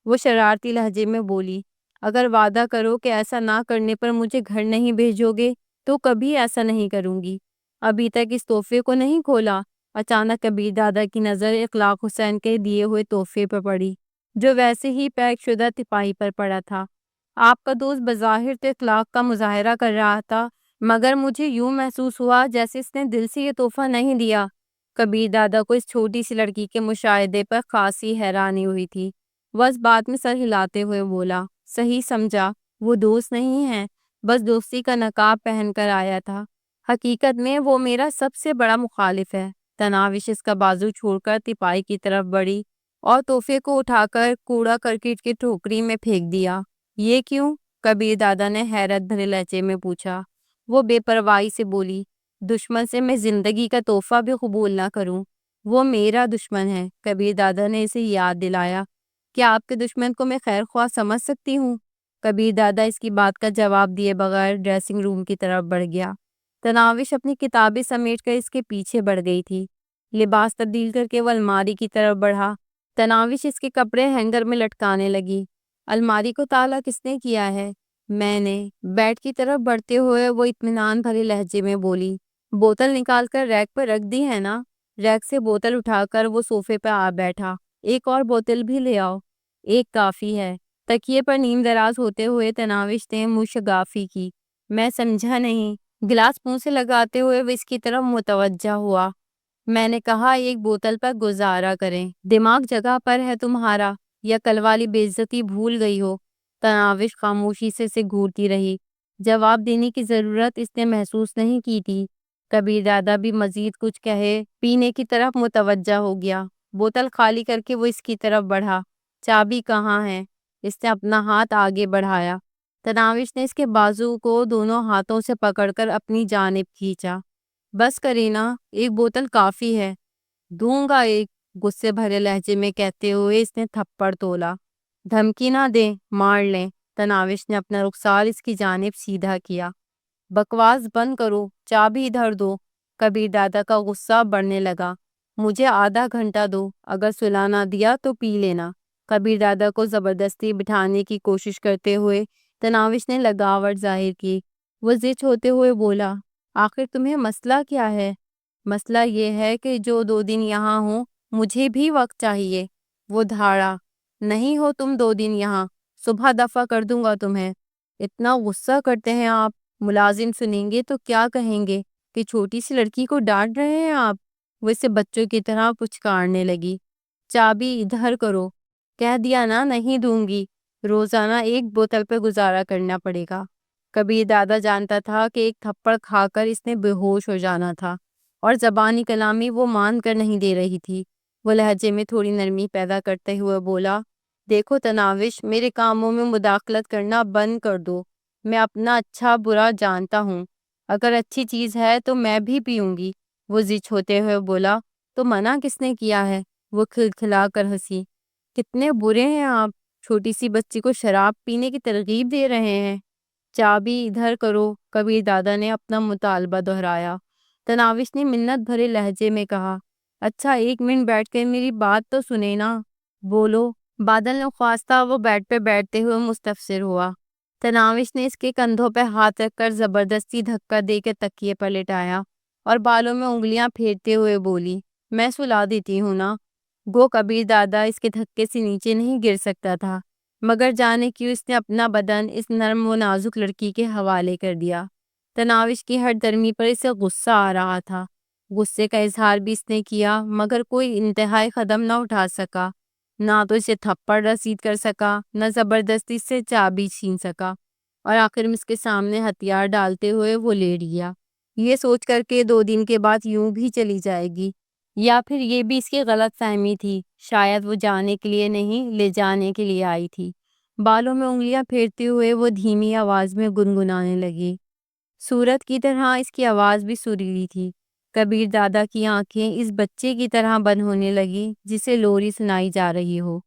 وہ شرارتی لہجے میں بولی، اگر وعدہ کرو کہ ایسا نہ کرنے پر مجھے گھر نہیں بھیجو گے تو کبھی ایسا نہیں کروں گی۔ ابھی تک اس تحفے کو نہیں کھولا؟ اچانک کبیر دادا کی نظر اخلاق حسین کے دیے ہوئے تحفے پر پڑی، جو ویسے ہی پیک شدہ تپاہی پر پڑا تھا۔ آپ کا دوست بظاہر تو اخلاق کا مظاہرہ کر رہا تھا، مگر مجھے یوں محسوس ہوا جیسے اس نے دل سے یہ تحفہ نہیں دیا۔ کبیر دادا کو اس چھوٹی سی لڑکی کے مشاہدے پر خاصی حیرانی ہوئی تھی۔ وہ اس بات میں سر ہلاتے ہوئے بولا، صحیح سمجھا، وہ دوست نہیں ہے، بس دوستی کا نقاب پہن کر آیا تھا۔ حقیقت میں وہ میرا سب سے بڑا مخالف ہے۔ تناوش اس کا بازو چھوڑ کر تپائی کی طرف بڑھی اور تحفے کو اٹھا کر کوڑا کرکٹ کی ٹوکری میں پھینک دیا۔ یہ کیوں؟ کبیر دادا نے حیرت بھرے لہجے میں پوچھا۔ وہ بے پرواہی سے بولی، دشمن سے میں زندگی کا تحفہ بھی قبول نہ کروں۔ وہ میرا دشمن ہے۔ کبیر دادا نے اسے یاد دلایا، کیا آپ کے دشمن کو میں خیر خواہ سمجھ سکتی ہوں؟ کبیر دادا اس کی بات کا جواب دیے بغیر ڈریسنگ روم کی طرف بڑھ گیا۔ تناوش اپنی کتابیں سمیٹ کر اس کے پیچھے بڑھ گئی تھی۔ لباس تبدیل کر کے وہ الماری کی طرف بڑھا۔ تناوش اس کے کپڑے ہینگر میں لٹکانے لگی۔ الماری کو تالا کس نے کیا ہے؟ میں نے۔ بیڈ کی طرف بڑھتے ہوئے وہ اطمینان بھرے لہجے میں بولی، بوتل نکال کر ریک پر رکھ دی ہے نا؟ ریک سے بوتل اٹھا کر وہ صوفے پہ آ بیٹھا۔ ایک اور بوتل بھی لے آؤ۔ ایک کافی ہے۔ تکیے پر نیم دراز ہوتے ہوئے تناوش نے منہ شگافی کی، میں سمجھا نہیں۔ گلاس منہ سے لگاتے ہوئے وہ اس کی طرف متوجہ ہوا۔ میں نے کہا ایک بوتل پر گزارا کریں، دماغ جگہ پر ہے تمہارا یا کل والی بے عزتی بھول گئی ہو؟ تناوش خاموشی سے اسے گھورتی رہی۔ جواب دینے کی ضرورت اس نے محسوس نہیں کی تھی۔ کبیر دادا بھی مزید کچھ کہے پینے کی طرف متوجہ ہو گیا۔ بوتل خالی کر کے وہ اس کی طرف بڑھا۔ چابی کہاں ہے؟ اس نے اپنا ہاتھ آگے بڑھایا۔ تناوش نے اس کے بازو کو دونوں ہاتھوں سے پکڑ کر اپنی جانب کھینچا۔ بس کرینا، ایک بوتل کافی ہے۔ دوں گا ایک، غصے بھرے لہجے میں کہتے ہوئے اس نے تھپڑ تولا۔ دھمکی نہ دیں، مار لیں۔ تناوش نے اپنا رخسار اس کی جانب سیدھا کیا۔ بکواس بند کرو، چابی ادھر دو۔ کبیر دادا کا غصہ بڑھنے لگا۔ مجھے آدھا گھنٹہ دو، اگر سلا نہ دیا تو پی لینا۔ کبیر دادا کو زبردستی بٹھانے کی کوشش کرتے ہوئے تناوش نے لگاوٹ ظاہر کی۔ وہ ضد ہوتے ہوئے بولا، آخر تمہیں مسئلہ کیا ہے؟ مسئلہ یہ ہے کہ جو 2 دن یہاں ہوں مجھے بھی وقت چاہیے۔ وہ دھاڑا، نہیں ہو تم 2 دن یہاں، صبح دفع کر دوں گا تمہیں۔ اتنا غصہ کرتے ہیں آپ، ملازم سنیں گے تو کیا کہیں گے کہ چھوٹی سی لڑکی کو ڈانٹ رہے ہیں آپ؟ وہ اسے بچوں کی طرح پچکارنے لگی۔ چابی ادھر کرو، کہہ دیا نا نہیں دوں گی۔ روزانہ ایک بوتل پہ گزارا کرنا پڑے گا۔ کبیر دادا جانتا تھا کہ ایک تھپڑ کھا کر اس نے بے ہوش ہو جانا تھا، اور زبانی کلامی وہ مان کر نہیں دے رہی تھی۔ وہ لہجے میں تھوڑی نرمی پیدا کرتے ہوئے بولا، دیکھو تناوش، میرے کاموں میں مداخلت کرنا بند کر دو۔ میں اپنا اچھا برا جانتا ہوں، اگر اچھی چیز ہے تو میں بھی پیوں گی۔ وہ ضد ہوتے ہوئے بولا، تو منع کس نے کیا ہے؟ وہ کھلکھلا کر ہنسی۔ کتنے برے ہیں آپ، چھوٹی سی بچی کو شراب پینے کی ترغیب دے رہے ہیں۔ چابی ادھر کرو، کبیر دادا نے اپنا مطالبہ دہرایا۔ تناوش نے منت بھرے لہجے میں کہا، اچھا 1 منٹ بیٹھ کے میری بات تو سنے نا۔ بولو۔ بادل نے خواستہ وہ بیڈ پہ بیٹھتے ہوئے مستفسر ہوا۔ تناوش نے اس کے کندھوں پہ ہاتھ رکھ کر زبردستی دھکا دے کے تکیے پر لٹایا اور بالوں میں انگلیاں پھیرتے ہوئے بولی، میں سلا دیتی ہوں نا۔ گو کبیر دادا اس کے دھکے سے نیچے نہیں گر سکتا تھا، مگر جانے کیوں اس نے اپنا بدن اس نرم و نازک لڑکی کے حوالے کر دیا۔ تناوش کی ہر درمی پر اسے غصہ آ رہا تھا۔ غصے کا اظہار بھی اس نے کیا، مگر کوئی انتہائی قدم نہ اٹھا سکا۔ نہ تو اسے تھپڑ رسید کر سکا، نہ زبردستی سے چابی چھین سکا، اور آخر میں اس کے سامنے ہتھیار ڈالتے ہوئے وہ لیٹ گیا، یہ سوچ کر کے 2 دن کے بعد یوں بھی چلی جائے گی۔ یا پھر یہ بھی اس کی غلط فہمی تھی، شاید وہ جانے کے لیے نہیں لے جانے کے لیے آئی تھی۔ بالوں میں انگلیاں پھیرتے ہوئے وہ دھیمی آواز میں گنگنانے لگی۔ سورت کی طرح اس کی آواز بھی سریلی تھی۔ کبیر دادا کی آنکھیں اس بچے کی طرح بند ہونے لگی جسے لوری سنائی جا رہی ہو۔